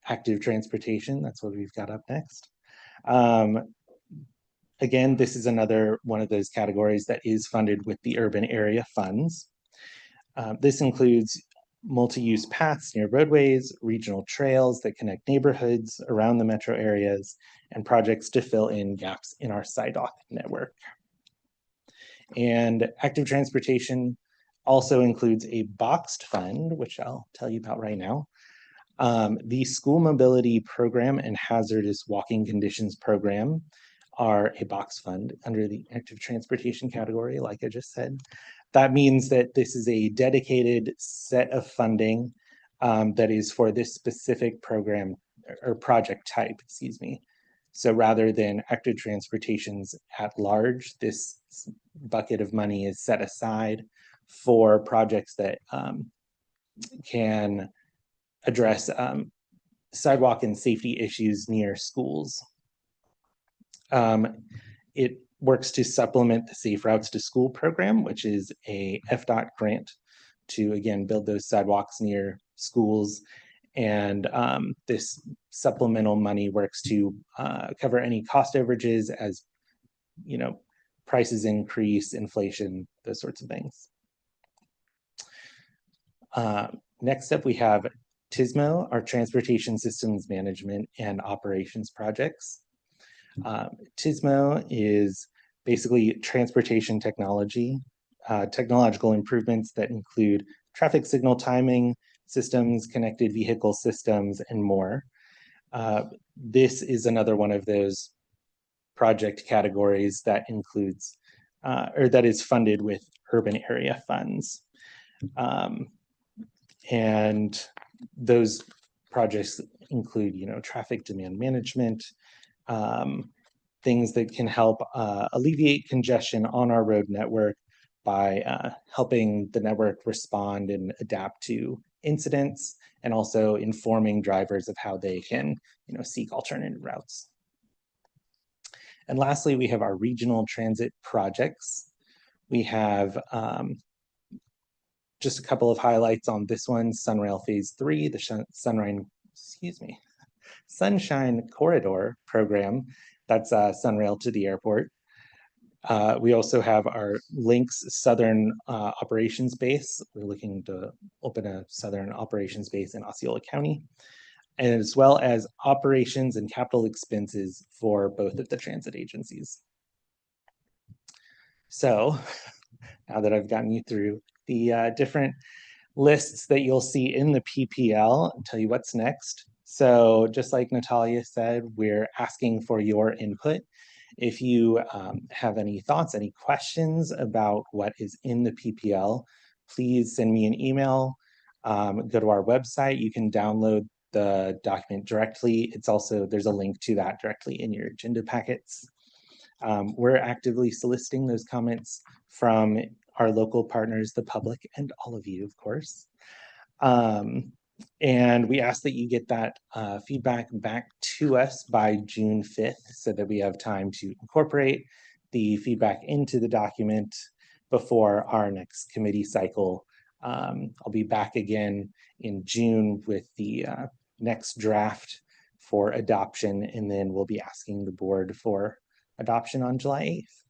active transportation, that's what we've got up next. Again, this is another one of those categories that is funded with the urban area funds. This includes multi-use paths near roadways, regional trails that connect neighborhoods around the metro areas, and projects to fill in gaps in our sidewalk network. And active transportation also includes a boxed fund, which I'll tell you about right now. The School Mobility Program and Hazardous Walking Conditions Program are a box fund under the active transportation category, like I just said. That means that this is a dedicated set of funding that is for this specific program or project type, excuse me. So rather than active transportations at large, this bucket of money is set aside for projects that can address sidewalk and safety issues near schools. It works to supplement the Safe Routes to School program, which is a FDOT grant to, again, build those sidewalks near schools. And this supplemental money works to cover any cost overages as, you know, prices increase, inflation, those sorts of things. Next up, we have TSMO, our Transportation Systems Management and Operations Projects. TSMO is basically transportation technology, technological improvements that include traffic signal timing systems, connected vehicle systems, and more. This is another one of those project categories that includes, or that is funded with urban area funds. And those projects include, you know, traffic demand management, things that can help alleviate congestion on our road network by helping the network respond and adapt to incidents, and also informing drivers of how they can, you know, seek alternative routes. And lastly, we have our regional transit projects. We have just a couple of highlights on this one: Sunrail Phase 3, the Sunshine Corridor program. That's Sunrail to the airport. We also have our Lynx Southern Operations Base. We're looking to open a Southern Operations Base in Osceola County, as well as operations and capital expenses for both of the transit agencies. So now that I've gotten you through the different lists that you'll see in the PPL, I'll tell you what's next. So just like Natalia said, we're asking for your input. If you have any thoughts, any questions about what is in the PPL, please send me an email. Go to our website. You can download the document directly. It's also, there's a link to that directly in your agenda packets. We're actively soliciting those comments from our local partners, the public, and all of you, of course. And we ask that you get that feedback back to us by June 5th so that we have time to incorporate the feedback into the document before our next committee cycle. I'll be back again in June with the next draft for adoption, and then we'll be asking the board for adoption on July 8th.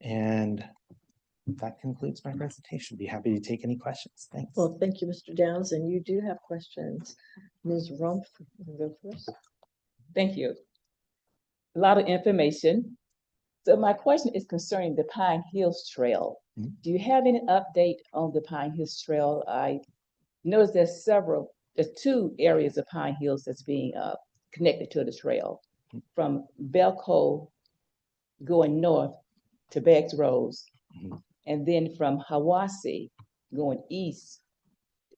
And that concludes my presentation. Be happy to take any questions. Thanks. Well, thank you, Mr. Downs, and you do have questions. Ms. Rumpf, you can go first. Thank you. A lot of information. So my question is concerning the Pine Hills Trail. Mm-hmm. Do you have any update on the Pine Hills Trail? I noticed there's two areas of Pine Hills that's being connected to the trail, from Belco going north to Beggs Rose, and then from Hawassi going east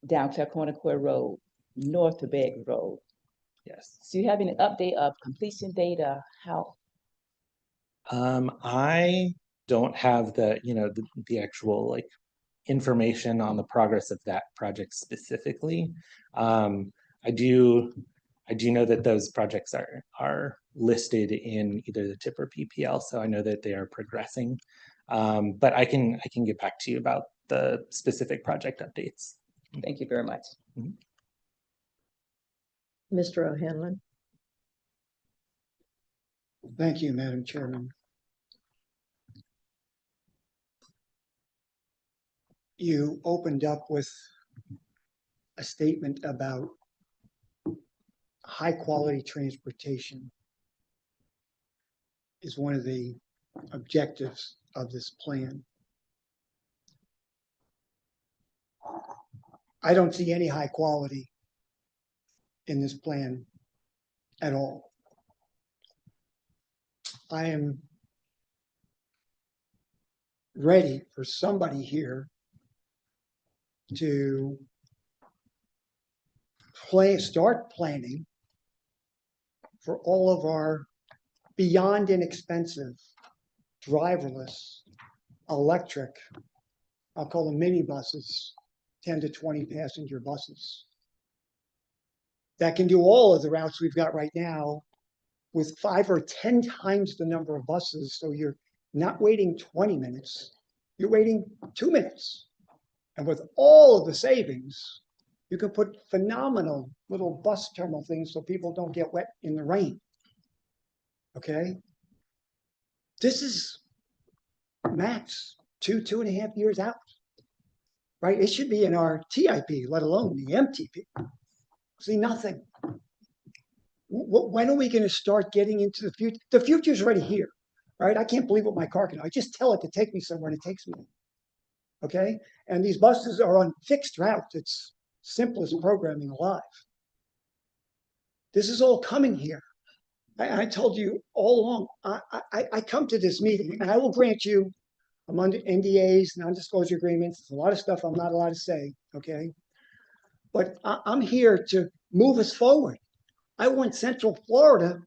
down Clark-Corner Road, north to Beggs Road. Yes. So you have any update of completion data? How? I don't have the actual like information on the progress of that project specifically. I do I do know that those projects are listed in either the TIP or PPL, so I know that they are progressing. But I can get back to you about the specific project updates. Thank you very much. Mr. O'Hanlon. Thank you, Madam Chairman. You opened up with a statement about high quality transportation is one of the objectives of this plan. I don't see any high quality in this plan at all. I am ready for somebody here to start planning for all of our beyond inexpensive, driverless, electric, I'll call them minibuses, 10 to 20 passenger buses that can do all of the routes we've got right now with 5 or 10 times the number of buses. So you're not waiting 20 minutes, you're waiting 2 minutes. And with all of the savings, you can put phenomenal little bus terminal things so people don't get wet in the rain. Okay? This is max 2.5 years out, right? It should be in our TIP, let alone the MTP. See, nothing. When are we going to start getting into the future? The future's already here, right? I can't believe what my car can do. I just tell it to take me somewhere and it takes me. Okay? And these buses are on fixed routes. It's simplest programming alive. This is all coming here. I told you all along, I come to this meeting and I will grant you, I'm under NDAs, non-disclosure agreements, there's a lot of stuff I'm not allowed to say, okay? But I'm here to move us forward. I want Central Florida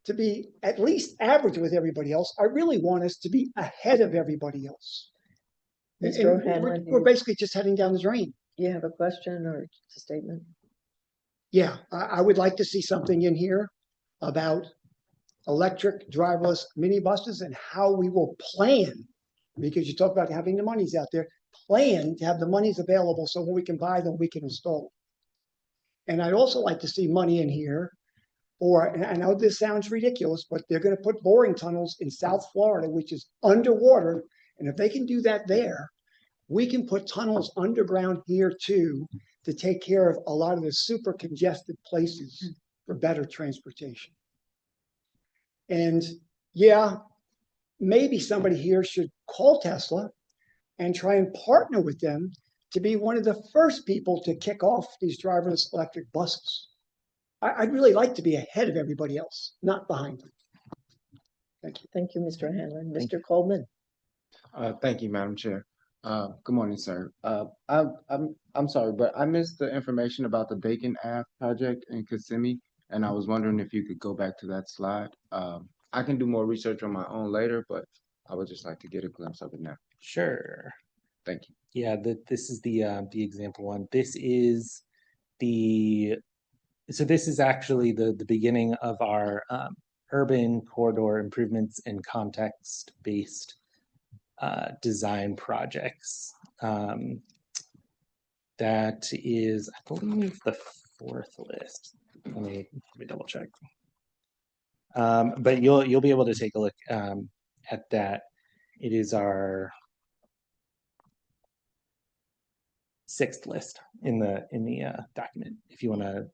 to be at least average with everybody else. I really want us to be ahead of everybody else. Mr. And O'Hanlon, we're basically just heading down the drain. you have a question or a statement? Yeah, I would like to see something in here about electric driverless minibuses and how we will plan, because you talk about having the monies out there, plan to have the monies available so when we can buy them, we can install them. And I'd also like to see money in here, or, and I know this sounds ridiculous, but they're going to put boring tunnels in South Florida, which is underwater. And if they can do that there, we can put tunnels underground here too to take care of a lot of the super congested places for better transportation. And yeah, maybe somebody here should call Tesla and try and partner with them to be one of the first people to kick off these driverless electric buses. I'd really like to be ahead of everybody else, not behind them. Thank you. Thank you, Mr. O'Hanlon. Mr. Coleman. Thank you, Madam Chair. Good morning, sir. I'm sorry, but I missed the information about the Bacon Ave project in Kissimmee, and I was wondering if you could go back to that slide. I can do more research on my own later, but I would just like to get a glimpse of it now. Sure. Thank you. Yeah, this is the example one. This is this is actually the beginning of our urban corridor improvements and context-based design projects. That is, I believe, the 4th list. Let me double check. But you'll be able to take a look at that. It is our 6th list in the document, if you want to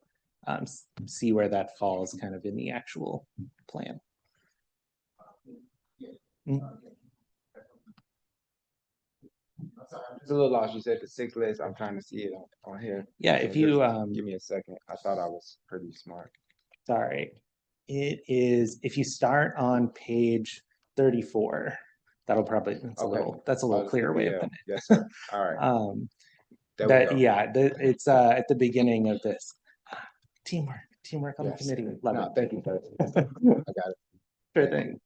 see where that falls kind of in the actual plan. It's a little lost. You said the 6th list. I'm trying to see it on here. Yeah, So if you give me a second. I thought I was pretty smart. Sorry. It is, if you start on page 34, that'll probably, that's a little clearer way of putting it. Yes, sir. All right. It's at the beginning of this. Teamwork on the committee. Love it. Thank you, sir. I got it. Sure thing.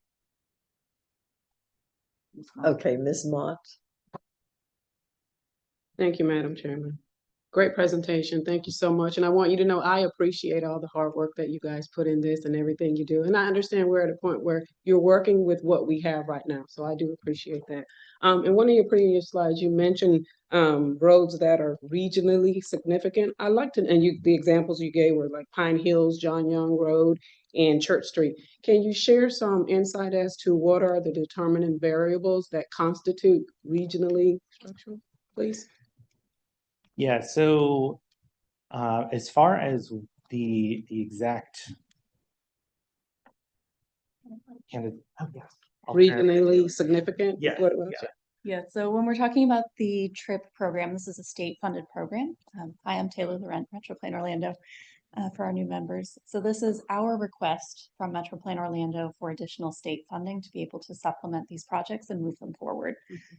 Okay, Ms. Mott. Thank you, Madam Chairman. Great presentation. Thank you so much. And I want you to know I appreciate all the hard work that you guys put in this and everything you do. And I understand we're at a point where you're working with what we have right now. So I do appreciate that. In one of your previous slides, you mentioned roads that are regionally significant. I like to, and the examples you gave were like Pine Hills, John Young Road, and Church Street. Can you share some insight as to what are the determining variables that constitute regionally structural, please? Yeah, so as far as the exact Regionally significant? Yeah, What it was? Yeah, so when we're talking about the TRIP program, this is a state-funded program. Hi, I'm Taylor Laurent, MetroPlan Orlando, for our new members. So this is our request from MetroPlan Orlando for additional state funding to be able to supplement these projects and move them forward.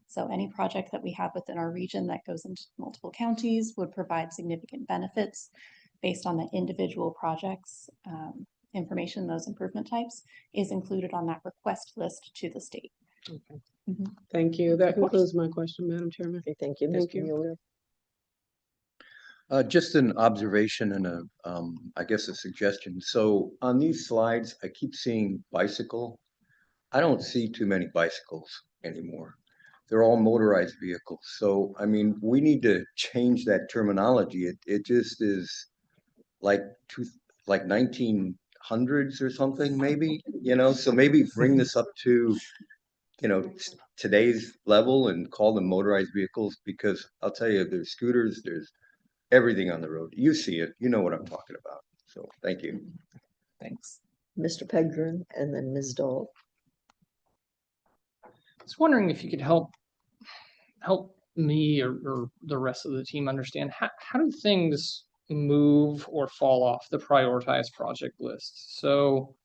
So any project that we have within our region that goes into multiple counties would provide significant benefits based on the individual projects. Information, those improvement types, is included on that request list to the state. Okay. Thank you. That concludes my question, Madam Chairman. Okay, thank you, Thank Mr. you. Mueller. Just an observation and I guess a suggestion. So on these slides, I keep seeing bicycle. I don't see too many bicycles anymore. They're all motorized vehicles. So, I mean, we need to change that terminology. It just is like 1900s or something, maybe, so maybe bring this up to, today's level and call them motorized vehicles, because I'll tell you, there's scooters, there's everything on the road. You see it, you know what I'm talking about. So thank you. Thanks. Mr. Pedgren and then Ms. Dole. I was wondering if you could help me or the rest of the team understand how do things move or fall off the prioritized project list. So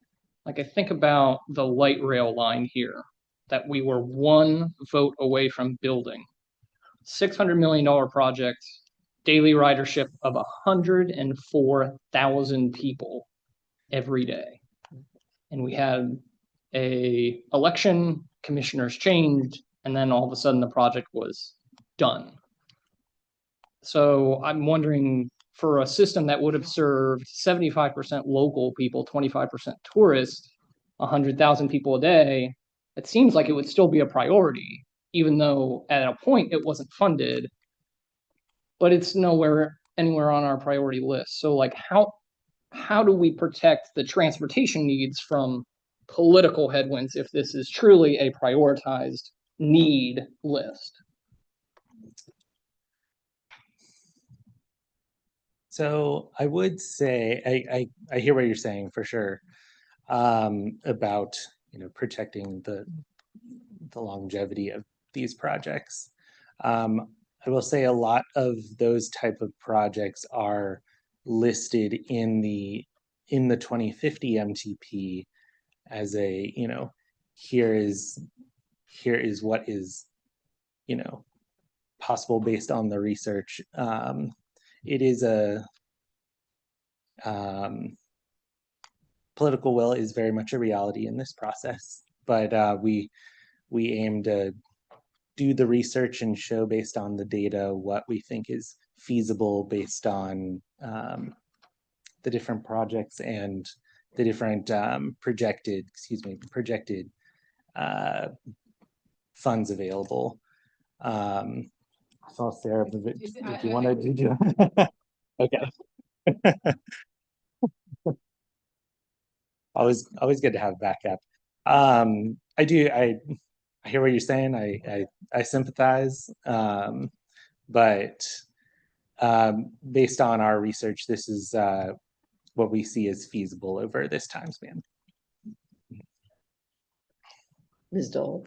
like I think about the light rail line here that we were one vote away from building. $600 million project, daily ridership of 104,000 people every day. And we had a election, commissioners changed, and then all of a sudden the project was done. So I'm wondering, for a system that would have served 75% local people, 25% tourists, 100,000 people a day, it seems like it would still be a priority, even though at a point it wasn't funded, but it's anywhere on our priority list. So like how do we protect the transportation needs from political headwinds if this is truly a prioritized need list? So I would say I hear what you're saying for sure, about protecting the longevity of these projects. I will say a lot of those type of projects are listed in the 2050 MTP as a here is what is possible based on the research. It is political will is very much a reality in this process, but we aim to do the research and show based on the data what we think is feasible based on the different projects and the different projected funds available. So Sarah, if you want to do okay. always good to have backup. I hear what you're saying. I sympathize, but based on our research, this is what we see as feasible over this time span. Ms. Dole.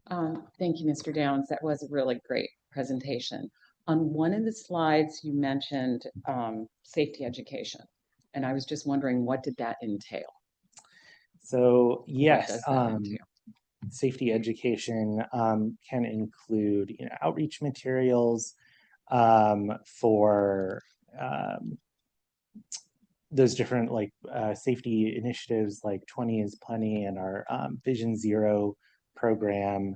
Thank you, Mr. Downs. That was a really great presentation. On one of the slides, you mentioned safety education, and I was just wondering, what did that entail? So yes, does that entail? Safety education can include outreach materials for those different safety initiatives like 20 is Plenty and our Vision Zero program.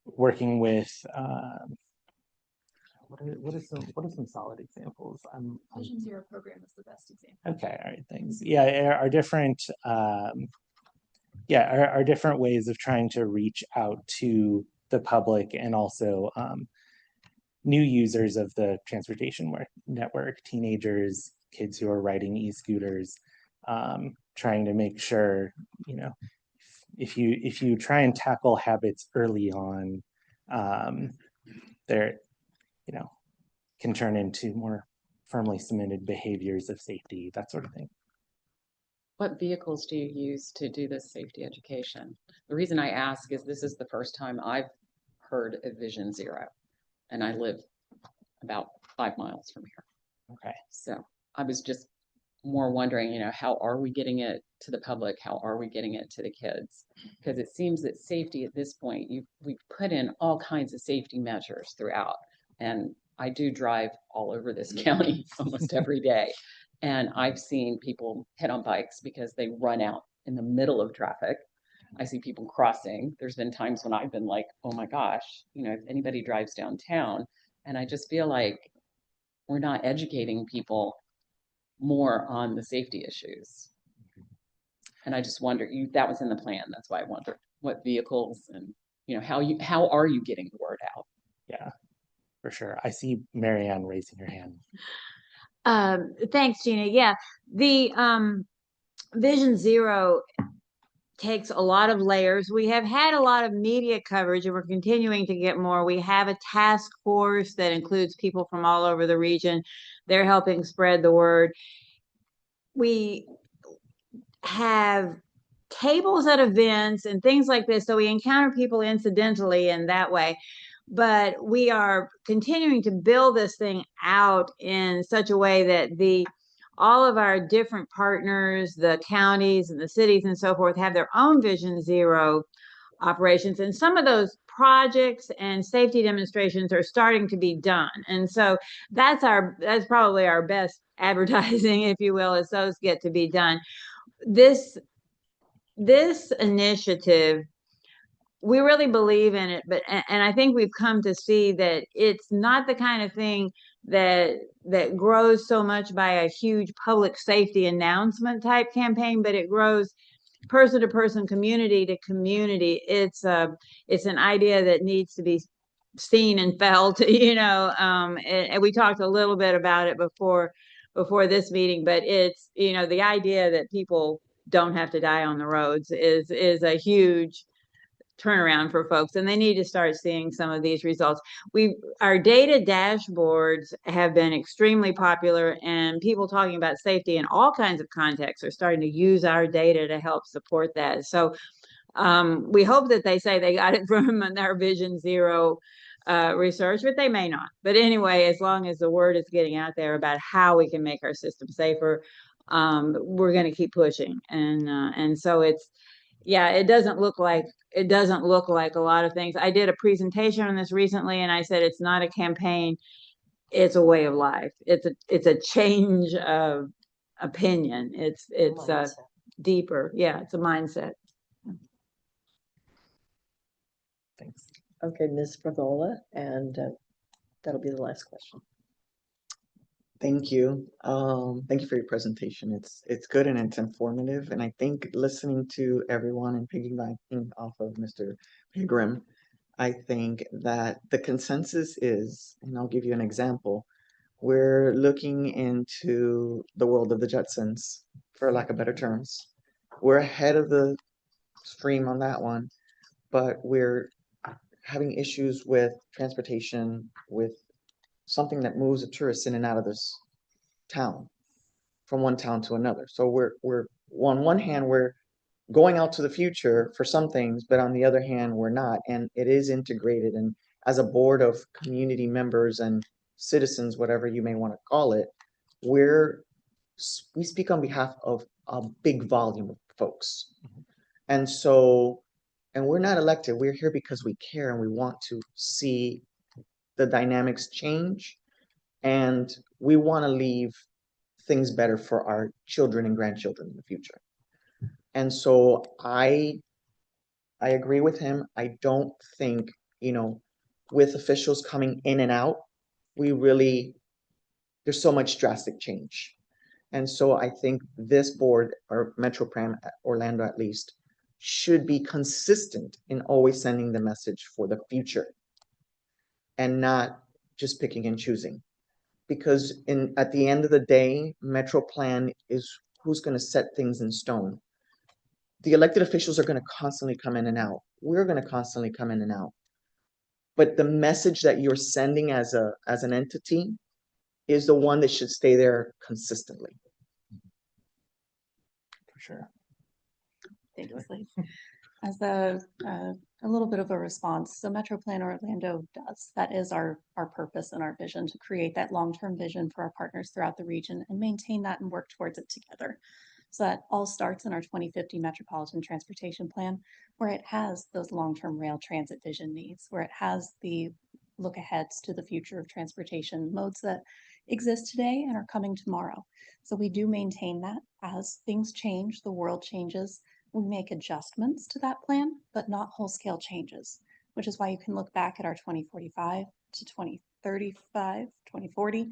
working with what are some solid examples? Vision Zero program is the best example. Okay, all right, thanks. Yeah, our different our different ways of trying to reach out to the public and also new users of the transportation network, teenagers, kids who are riding e-scooters, trying to make sure, you know, if you try and tackle habits early on, they're, you know, can turn into more firmly cemented behaviors of safety, that sort of thing. What vehicles do you use to do this safety education? The reason I ask is this is the first time I've heard of Vision Zero, and I live about 5 miles from here. Okay. So I was just more wondering, you know, how are we getting it to the public? How are we getting it to the kids? Because it seems that safety at this point, we've put in all kinds of safety measures throughout. And I do drive all over this county almost every day. And I've seen people hit on bikes because they run out in the middle of traffic. I see people crossing. There's been times when I've been like, oh my gosh, you know, if anybody drives downtown, and I just feel like we're not educating people more on the safety issues. And I just wonder, that was in the plan. That's why I wondered what vehicles and, you know, how are you getting the word out? Yeah, for sure. I see Marianne raising her hand. Thanks, Gina. Yeah, the Vision Zero takes a lot of layers. We have had a lot of media coverage and we're continuing to get more. We have a task force that includes people from all over the region. They're helping spread the word. We have tables at events and things like this, so we encounter people incidentally in that way. But we are continuing to build this thing out in such a way that all of our different partners, the counties and the cities and so forth, have their own Vision Zero operations. And some of those projects and safety demonstrations are starting to be done. And so that's probably our best advertising, if you will, as those get to be done. This initiative, we really believe in it, and I think we've come to see that it's not the kind of thing that grows so much by a huge public safety announcement type campaign, but it grows person to person, community to community. It's an idea that needs to be seen and felt, you know, and we talked a little bit about it before this meeting, but it's, you know, the idea that people don't have to die on the roads is a huge turnaround for folks, and they need to start seeing some of these results. Our data dashboards have been extremely popular, and people talking about safety in all kinds of contexts are starting to use our data to help support that. So we hope that they say they got it from our Vision Zero research, but they may not. But anyway, as long as the word is getting out there about how we can make our system safer, we're going to keep pushing. And so it's, yeah, it doesn't look like a lot of things. I did a presentation on this recently, and I said it's not a campaign, it's a way of life. It's a change of opinion. It's deeper. Yeah, it's a mindset. Thanks. Okay, Ms. Fragola, and that'll be the last question. Thank you. Thank you for your presentation. It's good and it's informative. And I think listening to everyone and piggybacking off of Mr. Pigram, I think that the consensus is, and I'll give you an example, we're looking into the world of the Jetsons, for lack of better terms. We're ahead of the stream on that one, but we're having issues with transportation, with something that moves the tourists in and out of this town, from one town to another. So we're on one hand, we're going out to the future for some things, but on the other hand, we're not. And it is integrated. And as a board of community members and citizens, whatever you may want to call it, we speak on behalf of a big volume of folks. And so, and we're not elected, we're here because we care and we want to see the dynamics change, and we want to leave things better for our children and grandchildren in the future. And so I agree with him. I don't think you know, with officials coming in and out, there's so much drastic change. And so I think this board, or MetroPlan Orlando at least, should be consistent in always sending the message for the future and not just picking and choosing. Because at the end of the day, MetroPlan is who's going to set things in stone. The elected officials are going to constantly come in and out. We're going to constantly come in and out. But the message that you're sending as an entity is the one that should stay there consistently. For sure. Thank you, Slade. As a little bit of a response, so MetroPlan Orlando does. That is our purpose and our vision, to create that long-term vision for our partners throughout the region and maintain that and work towards it together. So that all starts in our 2050 Metropolitan Transportation Plan, where it has those long-term rail transit vision needs, where it has the look aheads to the future of transportation modes that exist today and are coming tomorrow. So we do maintain that. As things change, the world changes, we make adjustments to that plan, but not whole-scale changes, which is why you can look back at our 2045 to 2035, 2040.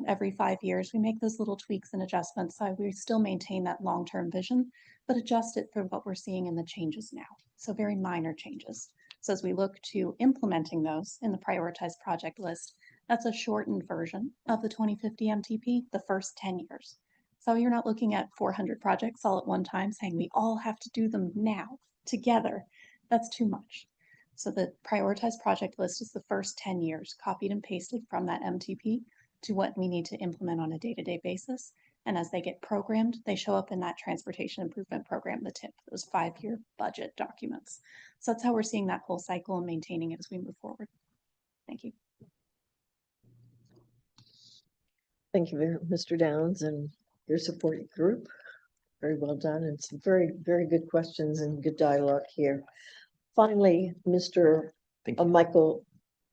Every 5 years, we make those little tweaks and adjustments. So we still maintain that long-term vision, but adjust it for what we're seeing in the changes now. So very minor changes. So as we look to implementing those in the prioritized project list, that's a shortened version of the 2050 MTP, the first 10 years. So you're not looking at 400 projects all at one time saying we all have to do them now together. That's too much. So the prioritized project list is the first 10 years, copied and pasted from that MTP to what we need to implement on a day-to-day basis. And as they get programmed, they show up in that transportation improvement program, the TIP, those 5-year budget documents. So that's how we're seeing that whole cycle and maintaining it as we move forward. Thank you. Thank you, Mr. Downs, and your support group. Very well done, and some very, very good questions and good dialogue here. Finally, Mr. Michael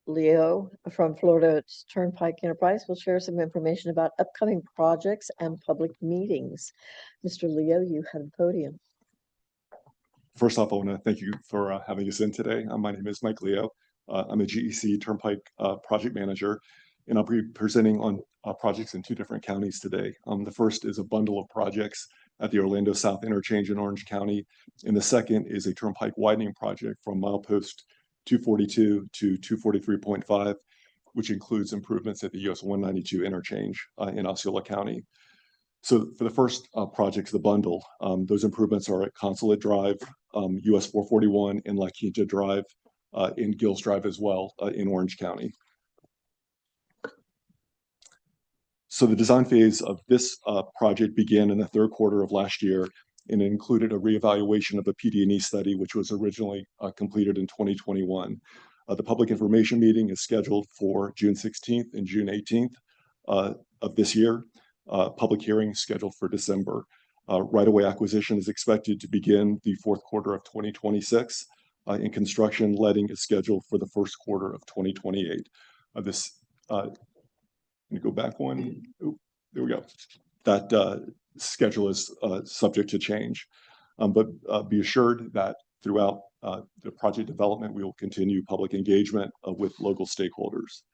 Leo from Florida Turnpike Enterprise will share some information about upcoming projects and public meetings. Mr. Leo, you have the podium. First off, I want to thank you for having us in today. My name is Mike Leo. I'm a GEC Turnpike project manager, and I'll be presenting on projects in 2 different counties today. The first is a bundle of projects at the Orlando South Interchange in Orange County, and the second is a turnpike widening project from milepost 242 to 243.5, which includes improvements at the US 192 interchange in Osceola County. So for the first projects, the bundle, those improvements are at Consulate Drive, US 441, and La Quinta Drive, in Gills Drive as well, in Orange County. So the design phase of this project began in the 3rd quarter of last year, and it included a reevaluation of a PD&E study, which was originally completed in 2021. The public information meeting is scheduled for June 16th and June 18th of this year. Public hearing scheduled for December. Right-of-way acquisition is expected to begin the 4th quarter of 2026, and construction letting is scheduled for the 1st quarter of 2028. Let me go back one. Oh, there we go. That schedule is subject to change, but be assured that throughout the project development, we will continue public engagement with local stakeholders.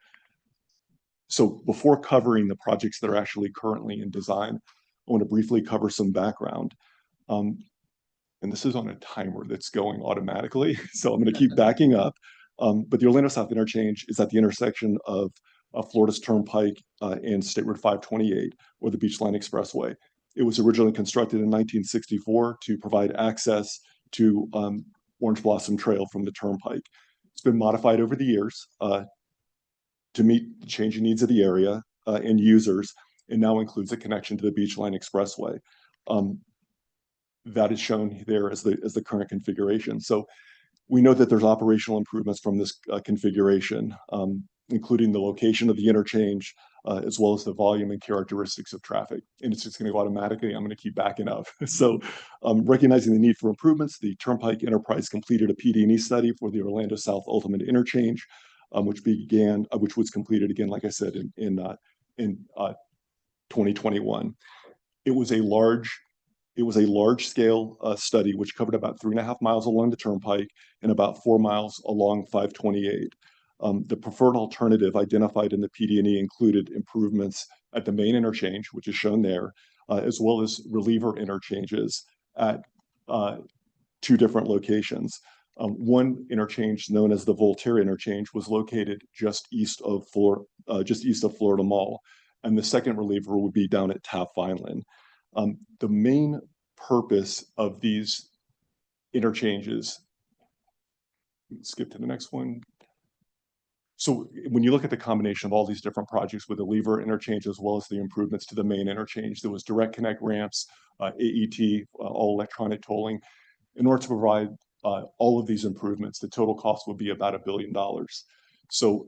So before covering the projects that are actually currently in design, I want to briefly cover some background. And this is on a timer that's going automatically, so I'm going to keep backing up. But the Orlando South Interchange is at the intersection of Florida's Turnpike and State Road 528, or the Beachline Expressway. It was originally constructed in 1964 to provide access to Orange Blossom Trail from the Turnpike. It's been modified over the years to meet the changing needs of the area and users, and now includes a connection to the Beachline Expressway. That is shown there as the current configuration. So we know that there's operational improvements from this configuration, including the location of the interchange, as well as the volume and characteristics of traffic. And it's just going to go automatically. I'm going to keep backing up. So recognizing the need for improvements, the Turnpike Enterprise completed a PD&E study for the Orlando South Ultimate Interchange, which was completed again, like I said, in 2021. It was a large It was a large-scale study which covered about 3.5 miles along the turnpike and about 4 miles along 528. The preferred alternative identified in the PD&E included improvements at the main interchange, which is shown there, as well as reliever interchanges at 2 different locations. One interchange, known as the Voltaire interchange, was located just east of Florida Mall, and the second reliever would be down at Taft Vineland. The main purpose of these interchanges, skip to the next one. So when you look at the combination of all these different projects with the lever interchange as well as the improvements to the main interchange, there was direct connect ramps, AET, all electronic tolling. In order to provide all of these improvements, the total cost would be about $1 billion. So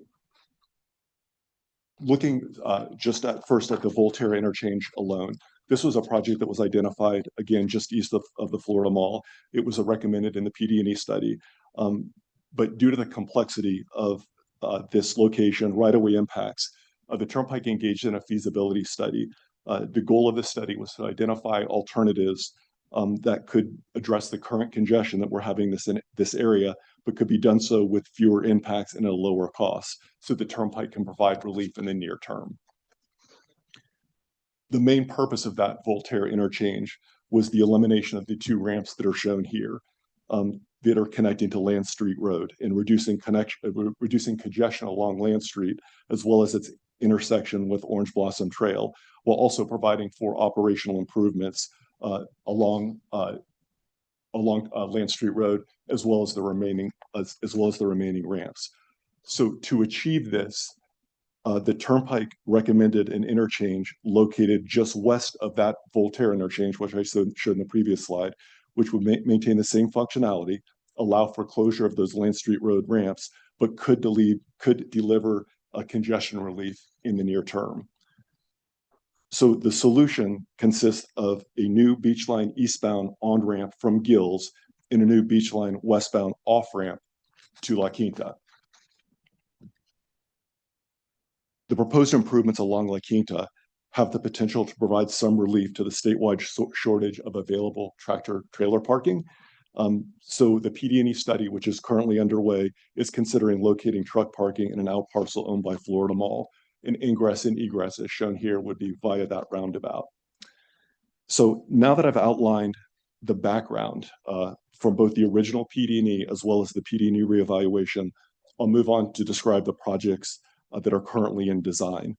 looking just at the Voltaire interchange alone, this was a project that was identified, again, just east of the Florida Mall. It was recommended in the PD&E study. But due to the complexity of this location, right-of-way impacts, the Turnpike engaged in a feasibility study. The goal of this study was to identify alternatives that could address the current congestion that we're having in this area, but could be done so with fewer impacts and at a lower cost, so the Turnpike can provide relief in the near term. The main purpose of that Voltaire interchange was the elimination of the 2 ramps that are shown here, that are connecting to Land Street Road and reducing congestion along Land Street, as well as its intersection with Orange Blossom Trail, while also providing for operational improvements along Land Street Road, as well as the remaining ramps. So to achieve this, the Turnpike recommended an interchange located just west of that Voltaire interchange, which I showed in the previous slide, which would maintain the same functionality, allow for closure of those Land Street Road ramps, but could deliver a congestion relief in the near term. So the solution consists of a new Beachline eastbound on-ramp from Gills and a new Beachline westbound off-ramp to La Quinta. The proposed improvements along La Quinta have the potential to provide some relief to the statewide shortage of available tractor-trailer parking. So the PD&E study, which is currently underway, is considering locating truck parking in an out parcel owned by Florida Mall. And ingress and egress, as shown here, would be via that roundabout. So now that I've outlined the background from both the original PD&E as well as the PD&E reevaluation, I'll move on to describe the projects that are currently in design.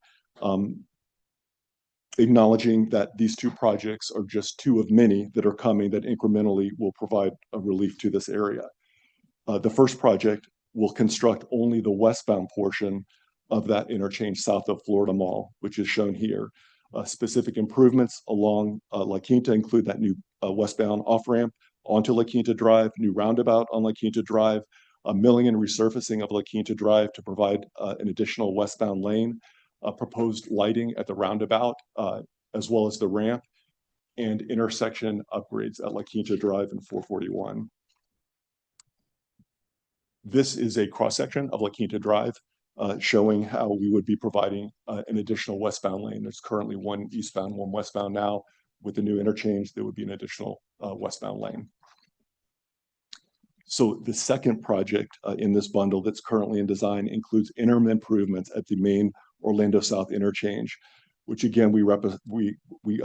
Acknowledging that these 2 projects are just 2 of many that are coming that incrementally will provide a relief to this area. The first project will construct only the westbound portion of that interchange south of Florida Mall, which is shown here. Specific improvements along La Quinta include that new westbound off-ramp onto La Quinta Drive, new roundabout on La Quinta Drive, milling and resurfacing of La Quinta Drive to provide an additional westbound lane, proposed lighting at the roundabout, as well as the ramp, and intersection upgrades at La Quinta Drive and 441. This is a cross-section of La Quinta Drive, showing how we would be providing an additional westbound lane. There's currently 1 eastbound, 1 westbound now. With the new interchange, there would be an additional westbound lane. So the second project in this bundle that's currently in design includes interim improvements at the main Orlando South interchange, which again, we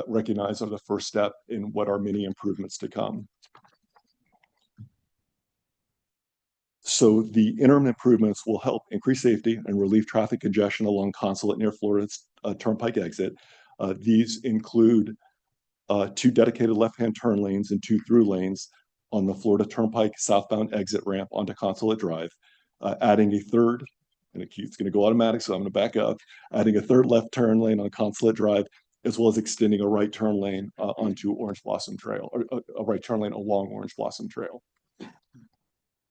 recognize are the first step in what are many improvements to come. So the interim improvements will help increase safety and relieve traffic congestion along Consulate near Florida's Turnpike exit. These include 2 dedicated left-hand turn lanes and 2 through lanes on the Florida Turnpike southbound exit ramp onto Consulate Drive, adding a third, and it's going to go automatic, so I'm going to back up, adding a third left turn lane on Consulate Drive, as well as extending a right turn lane onto Orange Blossom Trail, or a right turn lane along Orange Blossom Trail.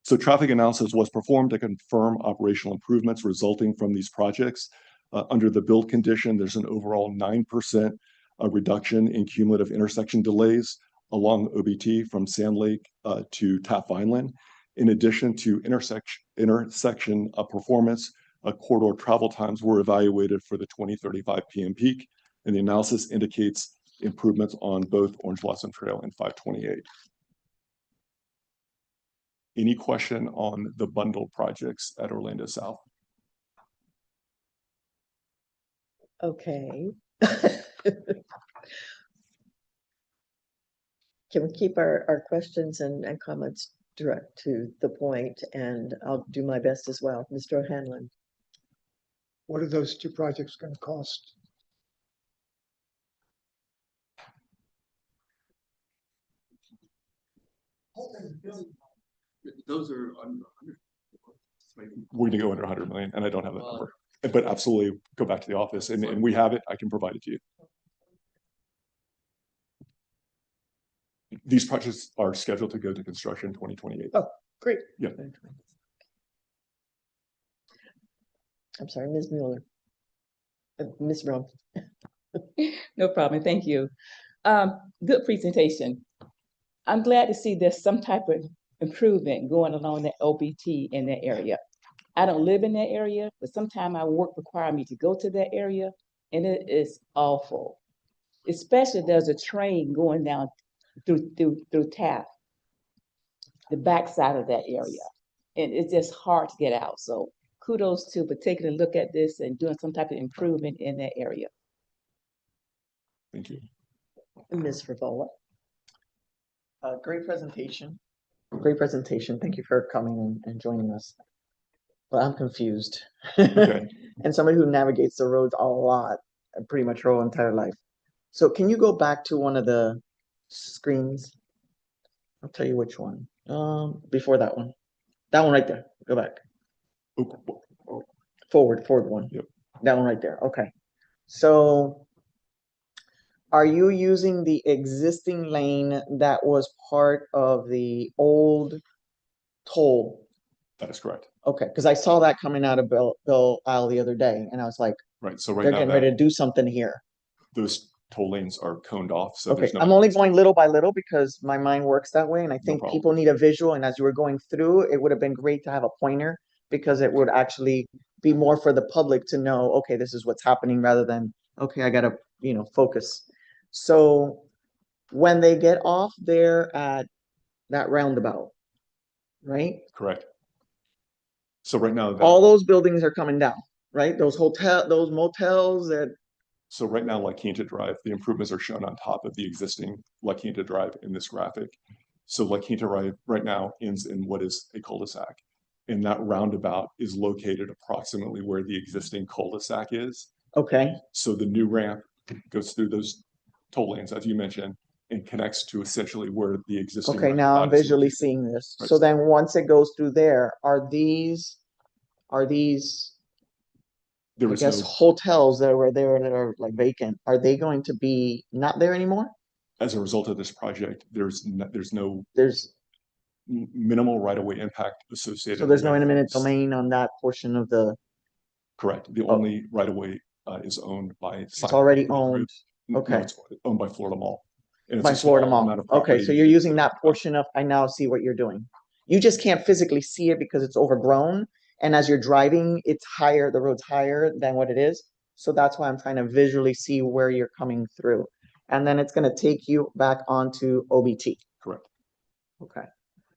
So traffic analysis was performed to confirm operational improvements resulting from these projects. Under the build condition, there's an overall 9% reduction in cumulative intersection delays along OBT from Sand Lake to Taft Vineland. In addition to intersection performance, corridor travel times were evaluated for the 2035 PM peak, and the analysis indicates improvements on both Orange Blossom Trail and 528. Any question on the bundled projects at Orlando South? Okay. Can we keep our questions and comments direct to the point, and I'll do my best as well. Mr. O'Hanlon. What are those two projects going to cost? Those are we're gonna go under 100 million, and I don't have that number. But absolutely go back to the office and we have it. I can provide it to you. These projects are scheduled to go to construction 2028. Oh, great. Yeah. I'm sorry, Ms. Mueller. Ms. Brown. No problem. Thank you. Good presentation. I'm glad to see there's some type of improvement going along that OBT in that area. I don't live in that area, but sometimes my work requires me to go to that area, and it is awful. Especially there's a train going down through Taft, the backside of that area, and it's just hard to get out. So kudos to for taking a look at this and doing some type of improvement in that area. Thank you. Ms. Frivola. Great presentation. Great presentation. Thank you for coming and joining us. But I'm confused. Okay. And somebody who navigates the roads a lot, pretty much her whole entire life. So can you go back to one of the screens? I'll tell you which one. Before that one. That one right there. Go back. Forward one. Yep. That one right there. Okay. So are you using the existing lane that was part of the old toll? That is correct. Okay, because I saw that coming out of Bill Isle the other day, and I was like, right. So right they're now getting ready to do something here. Those toll lanes are coned off. So Okay, there's no I'm only going little by little because my mind works that way, and I think problem. people need a visual. And as you were going through, it would have been great to have a pointer because it would actually be more for the public to know, okay, this is what's happening rather than, okay, I gotta, focus. So when they get off there at that roundabout, right? Correct. So right now, All those buildings are coming down, right? Those motels that. So right now, La Quinta Drive, the improvements are shown on top of the existing La Quinta Drive in this graphic. So La Quinta Drive right now ends in what is a cul-de-sac. And that roundabout is located approximately where the existing cul-de-sac is. Okay. So the new ramp goes through those toll lanes, as you mentioned, and connects to essentially where the existing. Okay, now I'm visually seeing this. Right. So then once it goes through there, are these there I guess hotels that were there that are like vacant, are they going to be not there anymore? As a result of this project, there's minimal right-of-way impact associated. So there's no eminent domain on that portion of the. Correct. The only right-of-way is owned by. It's already owned. Okay. No, it's owned by Florida Mall. And it's by Florida Mall. Okay, so you're using that portion of. I now see what you're doing. You just can't physically see it because it's overgrown. And as you're driving, it's higher, the road's higher than what it is. So that's why I'm trying to visually see where you're coming through. And then it's going to take you back onto OBT. Correct. Okay.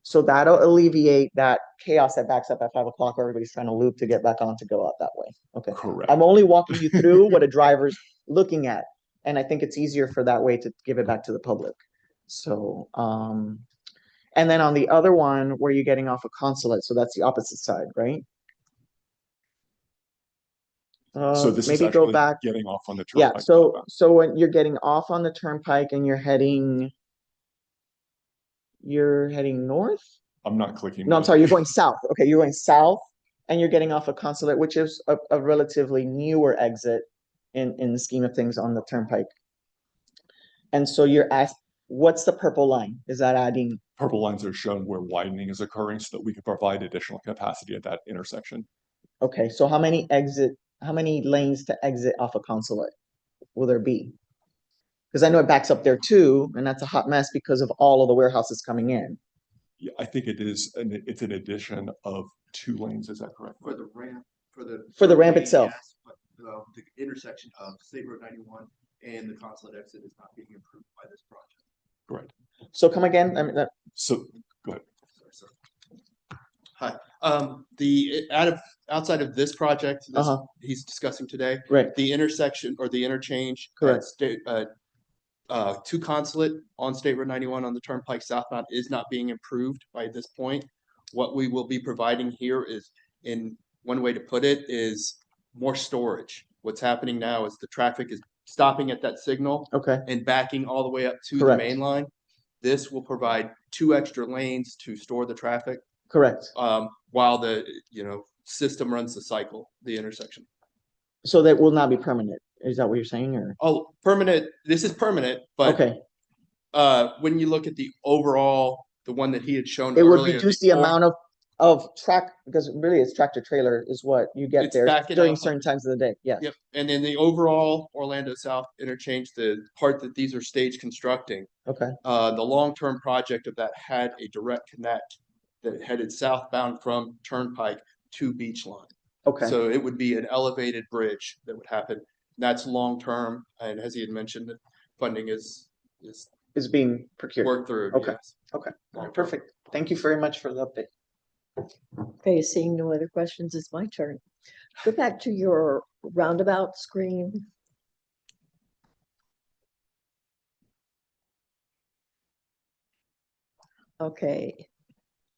So that'll alleviate that chaos that backs up at 5 o'clock where everybody's trying to loop to get back on to go out that way. Okay. Correct. I'm only walking you through what a driver's looking at. And I think it's easier for that way to give it back to the public. So, and then on the other one, where you're getting off a Consulate, so that's the opposite side, right? So this maybe is go back. Getting off on the turnpike. Yeah. So when you're getting off on the turnpike and you're heading north. I'm not clicking. No, I'm sorry. You're going south. Okay, you're going south, and you're getting off a Consulate, which is a relatively newer exit in the scheme of things on the turnpike. And so you're asked, what's the purple line? Is that adding? Purple lines are shown where widening is occurring so that we can provide additional capacity at that intersection. Okay, so how many lanes to exit off a Consulate will there be? Because I know it backs up there too, and that's a hot mess because of all of the warehouses coming in. Yeah, I think it is. It's an addition of 2 lanes. Is that correct? For the ramp, for the ramp itself. Yes, but the intersection of State Road 91 and the consulate exit is not being improved by this project. Correct. So come again, I mean, So, go ahead. Hi, outside of this project that he's discussing today, Right. the intersection or the interchange at Correct. to Consulate on State Road 91 on the Turnpike southbound is not being improved by this point. What we will be providing here is, in one way to put it, is more storage. What's happening now is the traffic is stopping at that signal and backing all the way up to Correct. the main line. This will provide 2 extra lanes to store the traffic. Correct. While the system runs the cycle, the intersection. So that will not be permanent. Is that what you're saying, or? Oh, permanent. This is permanent, but when you look at the overall, the one that he had shown It would earlier, reduce the amount of track, because really it's tractor trailer is what you get It's there backing during up. certain times of the day. Yes. Yep. And in the overall Orlando South interchange, the part that these are stage constructing, Okay. the long-term project of that had a direct connect that headed southbound from Turnpike to Beach Line. Okay. So it would be an elevated bridge that would happen. That's long-term, and as he had mentioned, the funding is being procured. Worked through. Okay. Yes. Okay. All right, perfect. Thank you very much for the update. Okay, seeing no other questions, it's my turn. Go back to your roundabout screen. Okay.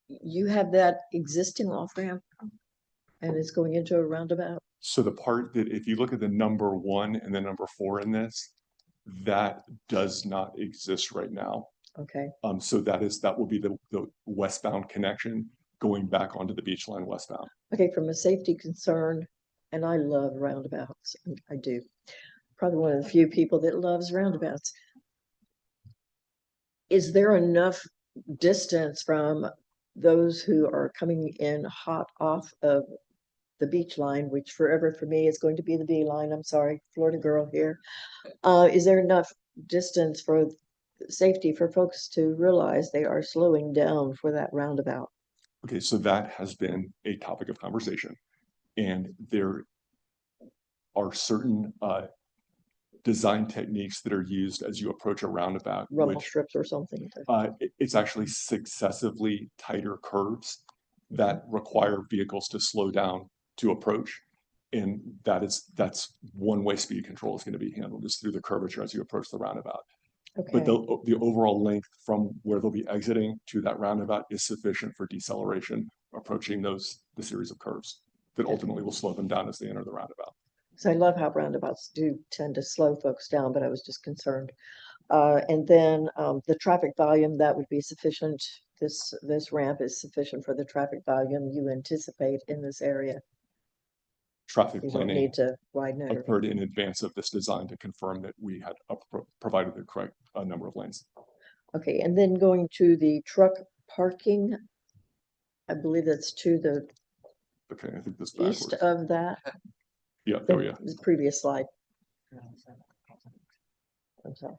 You have that existing off-ramp and it's going into a roundabout? So the part that, if you look at the number 1 and the number 4 in this, that does not exist right now. Okay. So that will be the westbound connection going back onto the beach line westbound. Okay, from a safety concern, and I love roundabouts, I do. Probably one of the few people that loves roundabouts. Is there enough distance from those who are coming in hot off of the beach line, which forever for me is going to be the B line? I'm sorry, Florida girl here. Is there enough distance for safety for folks to realize they are slowing down for that roundabout? Okay, so that has been a topic of conversation, and there are certain design techniques that are used as you approach a roundabout. Rumble strips or something? It's actually successively tighter curves that require vehicles to slow down to approach. And that's one way speed control is going to be handled, is through the curvature as you approach the roundabout. Okay. But the overall length from where they'll be exiting to that roundabout is sufficient for deceleration, approaching the series of curves that ultimately will slow them down as they enter the roundabout. So I love how roundabouts do tend to slow folks down, but I was just concerned. And then the traffic volume, that would be sufficient. This ramp is sufficient for the traffic volume you anticipate in this area. Traffic You don't planning need to widen it. occurred in advance of this design to confirm that we had provided the correct number of lanes. Okay, and then going to the truck parking, I believe that's to the Okay, I think this east backwards. of that. Yeah, there we go. The previous slide. I'm sorry.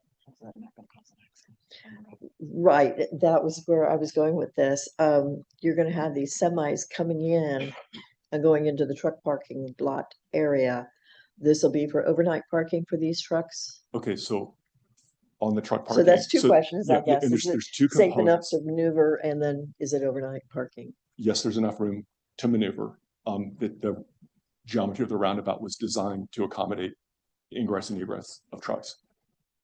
Right, that was where I was going with this. You're gonna have these semis coming in and going into the truck parking lot area. This will be for overnight parking for these trucks? Okay, so on the truck So parking. that's two questions, I guess. And Is it there's 2 safe enough components. to maneuver, and then is it overnight parking? Yes, there's enough room to maneuver. The geometry of the roundabout was designed to accommodate ingress and egress of trucks.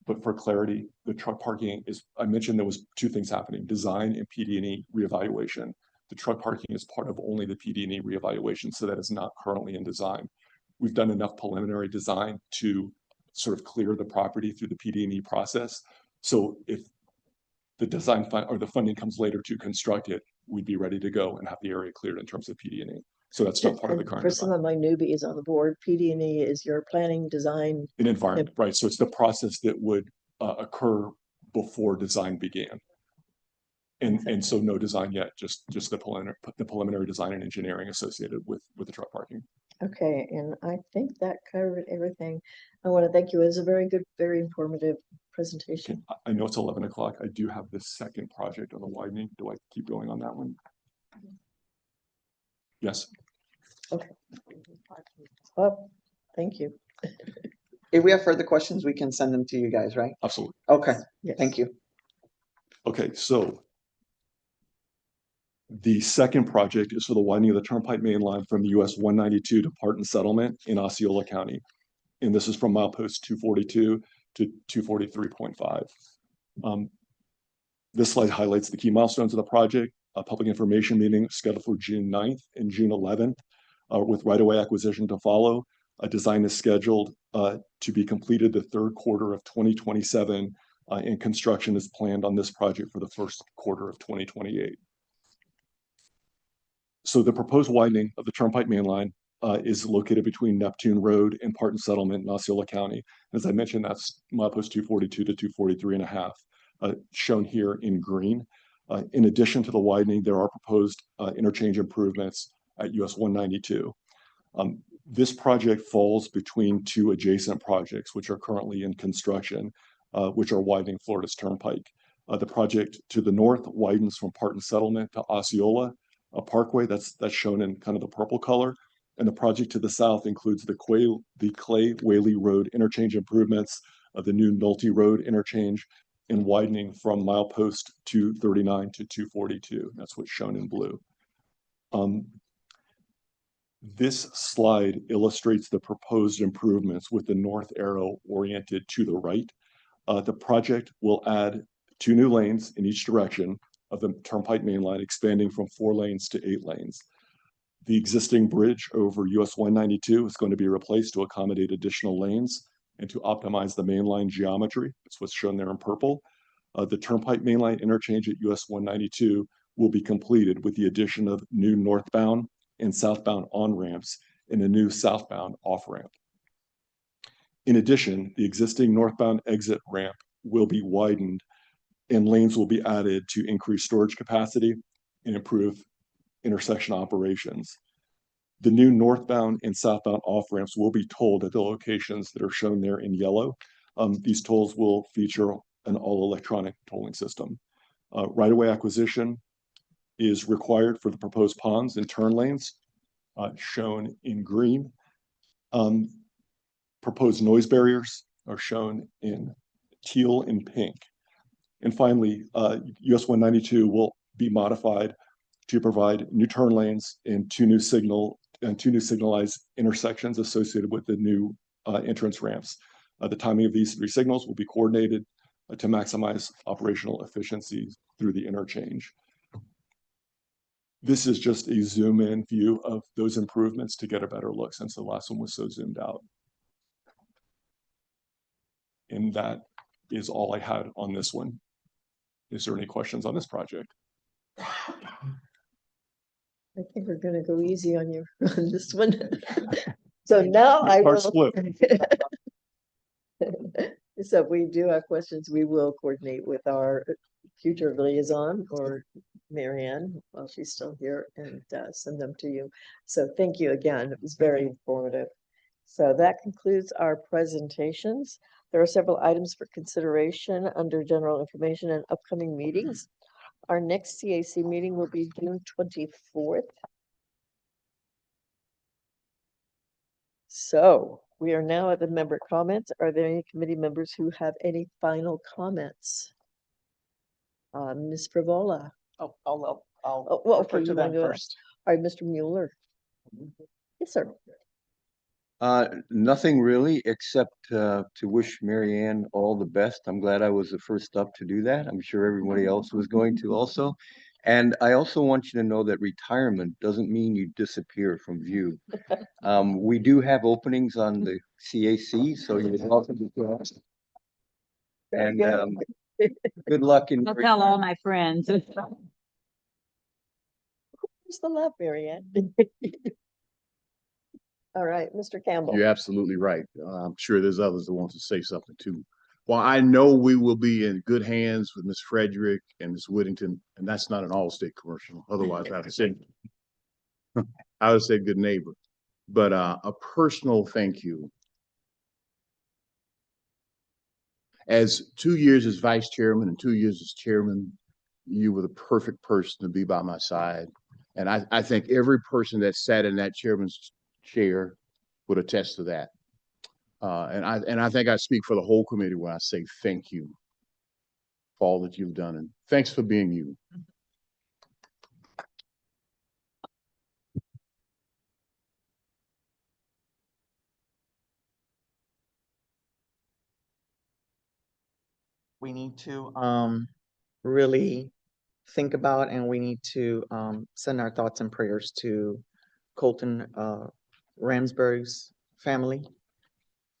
But for clarity, the truck parking is, I mentioned there was 2 things happening, design and PD&E reevaluation. The truck parking is part of only the PD&E reevaluation, so that is not currently in design. We've done enough preliminary design to sort of clear the property through the PD&E process. So if the design or the funding comes later to construct it, we'd be ready to go and have the area cleared in terms of PD&E. So that's not part of the And current for design. some of my newbies on the board, PD&E is your planning, design. An environment, right? So it's the process that would occur before design began. And so no design yet, just the preliminary design and engineering associated with the truck parking. Okay, and I think that covered everything. I want to thank you. It was a very good, very informative presentation. I know it's 11 o'clock. I do have the second project on the widening. Do I keep going on that one? Yes. Okay. Well, thank you. If we have further questions, we can send them to you guys, right? Absolutely. Okay, Yes. thank you. Okay, so the second project is for the widening of the Turnpike Main Line from US 192 to Parton Settlement in Osceola County. And this is from milepost 242 to 243.5. This slide highlights the key milestones of the project. A public information meeting scheduled for June 9th and June 11th with right-of-way acquisition to follow. A design is scheduled to be completed the third quarter of 2027, and construction is planned on this project for the first quarter of 2028. So the proposed widening of the Turnpike Main Line is located between Neptune Road and Parton Settlement in Osceola County. As I mentioned, that's milepost 242 to 243.5, shown here in green. In addition to the widening, there are proposed interchange improvements at US 192. This project falls between two adjacent projects, which are currently in construction, which are widening Florida's Turnpike. The project to the north widens from Parton Settlement to Osceola Parkway. That's shown in kind of the purple color. And the project to the south includes the Clay Whaley Road interchange improvements, the new Nolte Road interchange, and widening from milepost 239 to 242. That's what's shown in blue. This slide illustrates the proposed improvements with the north arrow oriented to the right. The project will add 2 new lanes in each direction of the Turnpike Main Line, expanding from 4 lanes to 8 lanes. The existing bridge over US 192 is going to be replaced to accommodate additional lanes and to optimize the main line geometry. That's what's shown there in purple. The Turnpike Main Line interchange at US 192 will be completed with the addition of new northbound and southbound on-ramps and a new southbound off-ramp. In addition, the existing northbound exit ramp will be widened and lanes will be added to increase storage capacity and improve intersection operations. The new northbound and southbound off-ramps will be tolled at the locations that are shown there in yellow. These tolls will feature an all-electronic tolling system. Right-of-way acquisition is required for the proposed ponds and turn lanes, shown in green. Proposed noise barriers are shown in teal and pink. And finally, US 192 will be modified to provide new turn lanes and 2 new signalized intersections associated with the new entrance ramps. The timing of these 3 signals will be coordinated to maximize operational efficiency through the interchange. This is just a zoom in view of those improvements to get a better look since the last one was so zoomed out. And that is all I had on this one. Is there any questions on this project? I think we're gonna go easy on you on this one. So now I will. So if we do have questions, we will coordinate with our future liaison or Marianne while she's still here and send them to you. So thank you again. It was very informative. So that concludes our presentations. There are several items for consideration under general information and upcoming meetings. Our next CAC meeting will be June 24th. So we are now at the member comments. Are there any committee members who have any final comments? Ms. Frivola. I'll Well, refer okay, to you wanna them go first. All right, Mr. Mueller. Yes, sir. Nothing really, except to wish Mary Ann all the best. I'm glad I was the first up to do that. I'm sure everybody else was going to also. And I also want you to know that retirement doesn't mean you disappear from view. We do have openings on the CAC, so you're welcome to join us. And good luck in. I'll tell all my friends. Where's the love, Marianne? All right, Mr. Campbell. You're absolutely right. I'm sure there's others that want to say something too. Well, I know we will be in good hands with Ms. Frederick and Ms. Whittington, and that's not an Allstate commercial. Otherwise, I would say good neighbor. But a personal thank you. As 2 years as vice chairman and 2 years as chairman, you were the perfect person to be by my side. And I think every person that sat in that chairman's chair would attest to that. And I think I speak for the whole committee when I say thank you for all that you've done, and thanks for being you. We need to really think about, and we need to send our thoughts and prayers to Colton Ramsberg's family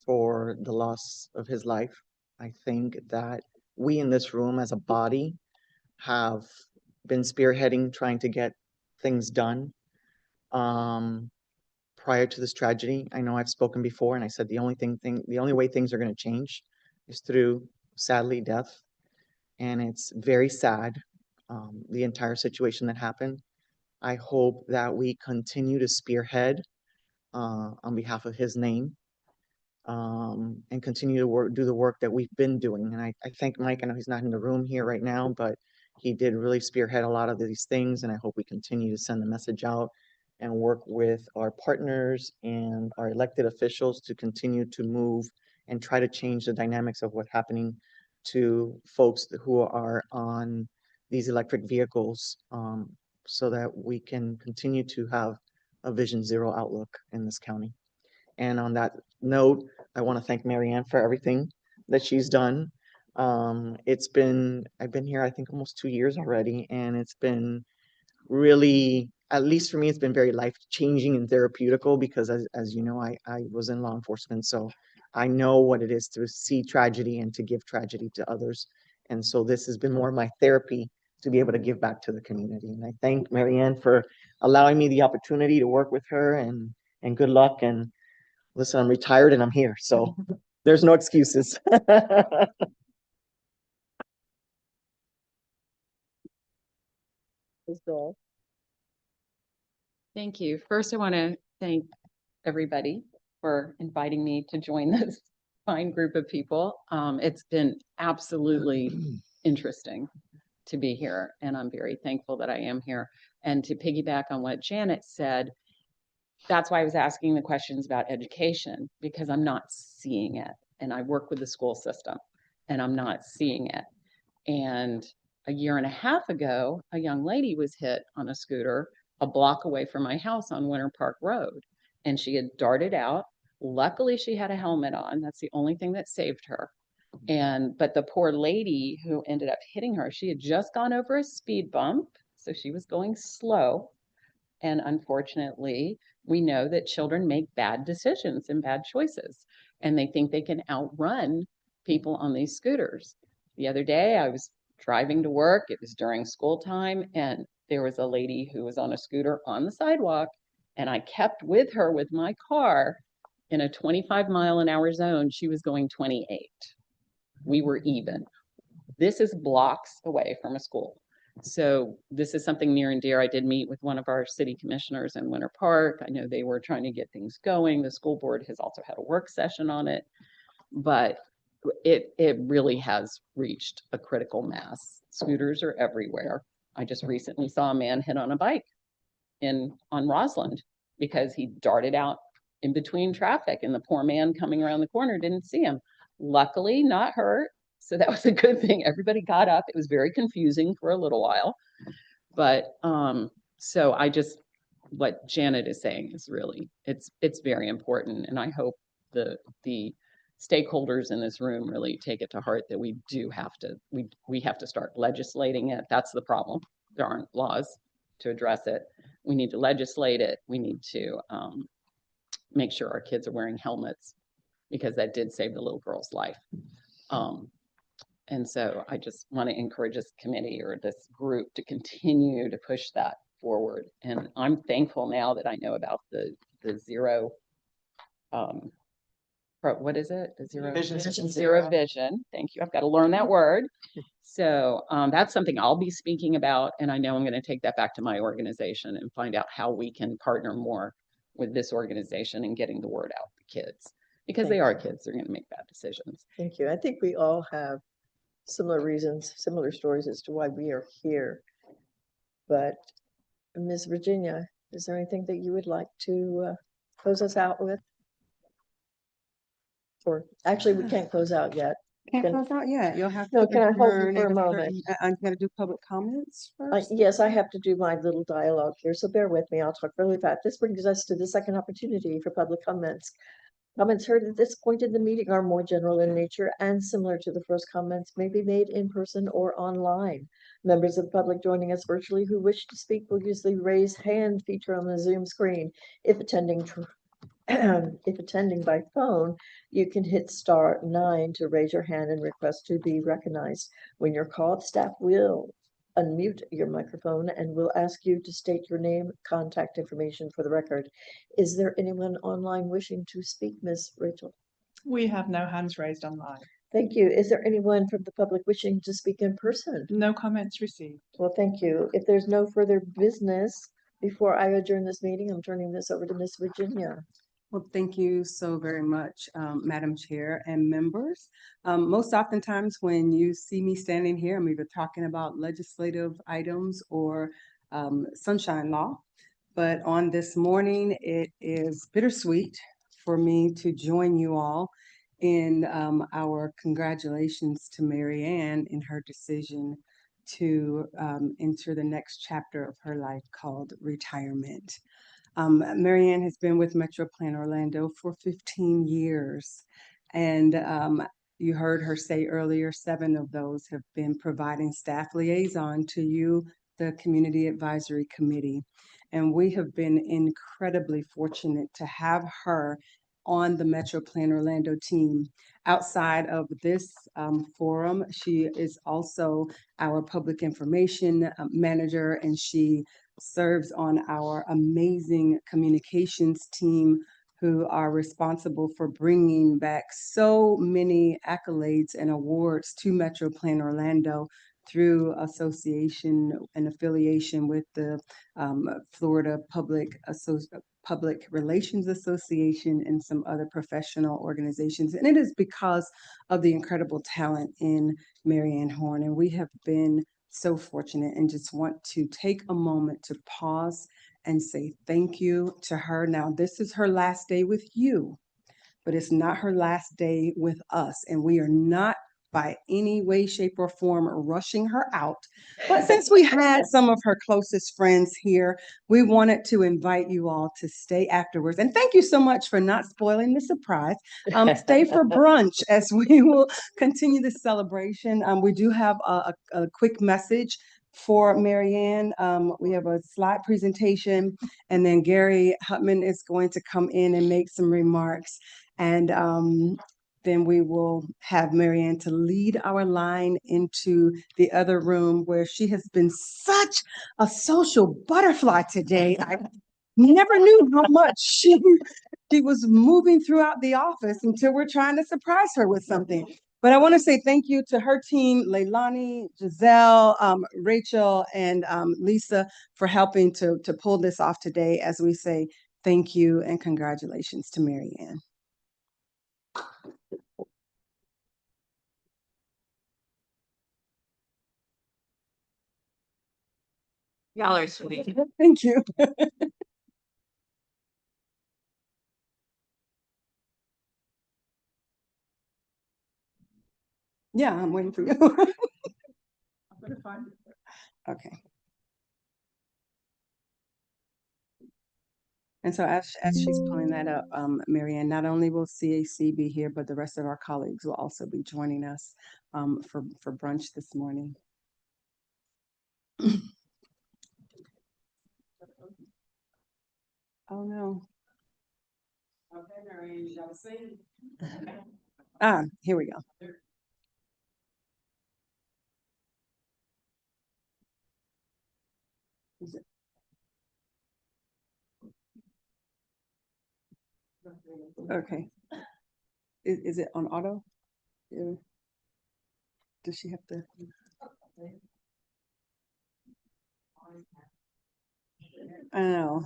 for the loss of his life. I think that we in this room as a body have been spearheading trying to get things done prior to this tragedy. I know I've spoken before and I said the only way things are going to change is through, sadly, death. And it's very sad, the entire situation that happened. I hope that we continue to spearhead on behalf of his name, and continue to do the work that we've been doing. And I thank Mike. I know he's not in the room here right now, but he did really spearhead a lot of these things. And I hope we continue to send the message out and work with our partners and our elected officials to continue to move and try to change the dynamics of what's happening to folks who are on these electric vehicles, so that we can continue to have a Vision Zero outlook in this county. And on that note, I want to thank Marianne for everything that she's done. I've been here, I think, almost 2 years already, and it's been really, at least for me, it's been very life-changing and therapeutical because as you know, I was in law enforcement, so I know what it is to see tragedy and to give tragedy to others. And so this has been more of my therapy to be able to give back to the community. And I thank Marianne for allowing me the opportunity to work with her, and good luck. And listen, I'm retired and I'm here, so there's no excuses. Thank you. First, I want to thank everybody for inviting me to join this fine group of people. It's been absolutely interesting to be here, and I'm very thankful that I am here. And to piggyback on what Janet said, that's why I was asking the questions about education, because I'm not seeing it. And I work with the school system, and I'm not seeing it. And a year and a half ago, a young lady was hit on a scooter a block away from my house on Winter Park Road. And she had darted out. Luckily, she had a helmet on. That's the only thing that saved her. But the poor lady who ended up hitting her, she had just gone over a speed bump. So she was going slow. And unfortunately, we know that children make bad decisions and bad choices, and they think they can outrun people on these scooters. The other day, I was driving to work. It was during school time, and there was a lady who was on a scooter on the sidewalk, and I kept with her with my car in a 25-mile-an-hour zone. She was going 28. We were even. This is blocks away from a school. So this is something near and dear. I did meet with one of our city commissioners in Winter Park. I know they were trying to get things going. The school board has also had a work session on it, but it really has reached a critical mass. Scooters are everywhere. I just recently saw a man hit on a bike on Roslyn because he darted out in between traffic, and the poor man coming around the corner didn't see him. Luckily, not hurt. So that was a good thing. Everybody got up. It was very confusing for a little while. But so what Janet is saying is really, it's very important. And I hope the stakeholders in this room really take it to heart that we do have to, we have to start legislating it. That's the problem. There aren't laws to address it. We need to legislate it. We need to make sure our kids are wearing helmets, because that did save the little girl's life. And so I just want to encourage this committee or this group to continue to push that forward. And I'm thankful now that I know about the zero, what is it? The zero Vision. Zero vision. Thank you. I've got to learn that word. So that's something I'll be speaking about. And I know I'm going to take that back to my organization and find out how we can partner more with this organization and getting the word out to kids, because they are kids. They're going to make bad decisions. Thank you. I think we all have similar reasons, similar stories as to why we are here. But Ms. Virginia, is there anything that you would like to close us out with? Or actually, we can't close out yet. Can't Can- close out yet. You'll have No, to can I hold you adjourn for a at moment? certain, I'm gonna do public comments first. Yes, I have to do my little dialogue here, so bear with me. I'll talk really fast. This brings us to the second opportunity for public comments. Comments heard at this point in the meeting are more general in nature and similar to the first comments may be made in person or online. Members of the public joining us virtually who wish to speak will use the raise hand feature on the Zoom screen. If attending if attending by phone, you can hit *9 to raise your hand and request to be recognized. When you're called, staff will unmute your microphone and will ask you to state your name, contact information for the record. Is there anyone online wishing to speak, Ms. Rachel? We have no hands raised online. Thank you. Is there anyone from the public wishing to speak in person? No comments received. Well, thank you. If there's no further business, before I adjourn this meeting, I'm turning this over to Ms. Virginia. Well, thank you so very much, Madam Chair and members. Most oftentimes when you see me standing here, I'm either talking about legislative items or sunshine law. But on this morning, it is bittersweet for me to join you all in our congratulations to Mary Ann in her decision to enter the next chapter of her life called retirement. Mary Ann has been with Metro Plan Orlando for 15 years. And you heard her say earlier, 7 of those have been providing staff liaison to you, the Community Advisory Committee. And we have been incredibly fortunate to have her on the Metro Plan Orlando team. Outside of this forum, she is also our public information manager, and she serves on our amazing communications team who are responsible for bringing back so many accolades and awards to Metro Plan Orlando through association and affiliation with the Florida Public Relations Association and some other professional organizations. And it is because of the incredible talent in Mary Ann Horn. And we have been so fortunate and just want to take a moment to pause and say thank you to her. Now, this is her last day with you, but it's not her last day with us. And we are not by any way, shape, or form rushing her out. But since we had some of her closest friends here, we wanted to invite you all to stay afterwards. And thank you so much for not spoiling the surprise. Stay for brunch as we will continue the celebration. We do have a quick message for Mary Ann. We have a slide presentation, and then Gary Hutman is going to come in and make some remarks. And then we will have Mary Ann to lead our line into the other room where she has been such a social butterfly today. I never knew how much she was moving throughout the office until we're trying to surprise her with something. But I want to say thank you to her team, Leilani, Giselle, Rachel, and Lisa for helping to pull this off today as we say thank you and congratulations to Mary Ann. Y'all are sweet. Thank you. Yeah, I'm waiting for you. Okay. And so as she's pulling that up, Mary Ann, not only will CAC be here, but the rest of our colleagues will also be joining us for brunch this morning. Oh no. Here we go. Is it? Okay. Is it on auto? Yeah. Does she have to? I know.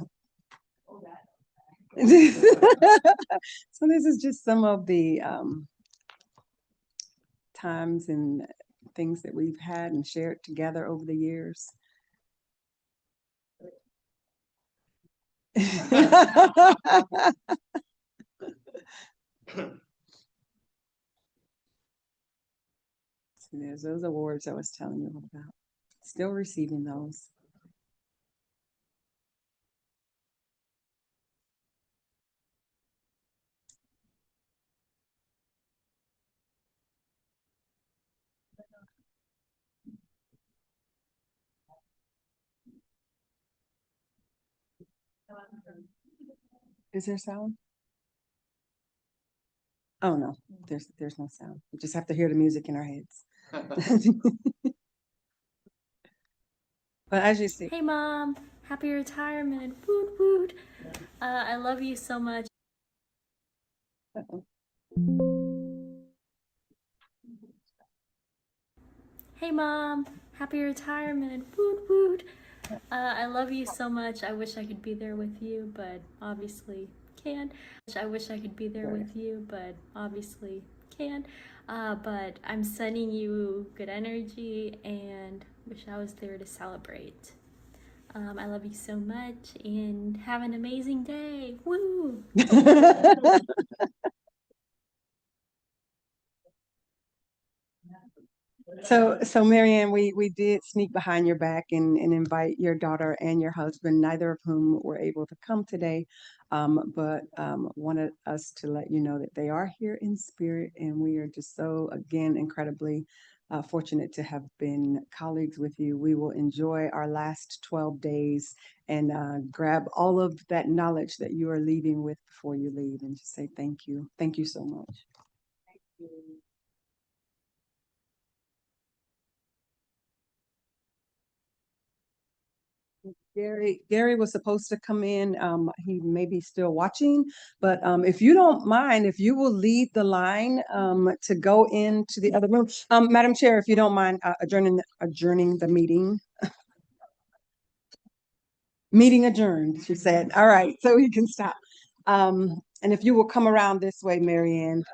So this is just some of the times and things that we've had and shared together over the years. There's those awards I was telling you about. Still receiving those. Is there sound? Oh, no, there's no sound. We just have to hear the music in our heads. But as you see. Hey mom, happy retirement. Woot woot. I love you so much. Hey mom, happy retirement. Woot woot. I love you so much. I wish I could be there with you, but obviously can't. I wish I could be there with you, but obviously can't. But I'm sending you good energy and wish I was there to celebrate. I love you so much and have an amazing day. Woo! So Marianne, we did sneak behind your back and invite your daughter and your husband, neither of whom were able to come today. But wanted us to let you know that they are here in spirit, and we are just so, again, incredibly fortunate to have been colleagues with you. We will enjoy our last 12 days and grab all of that knowledge that you are leaving with before you leave, and just say thank you. Thank you so much. Thank you. Gary was supposed to come in. He may be still watching, but if you don't mind, if you will lead the line to go into the other room. Madam Chair, if you don't mind adjourning the meeting. Meeting adjourned, she said. All right, so we can stop. And if you will come around this way, Marianne.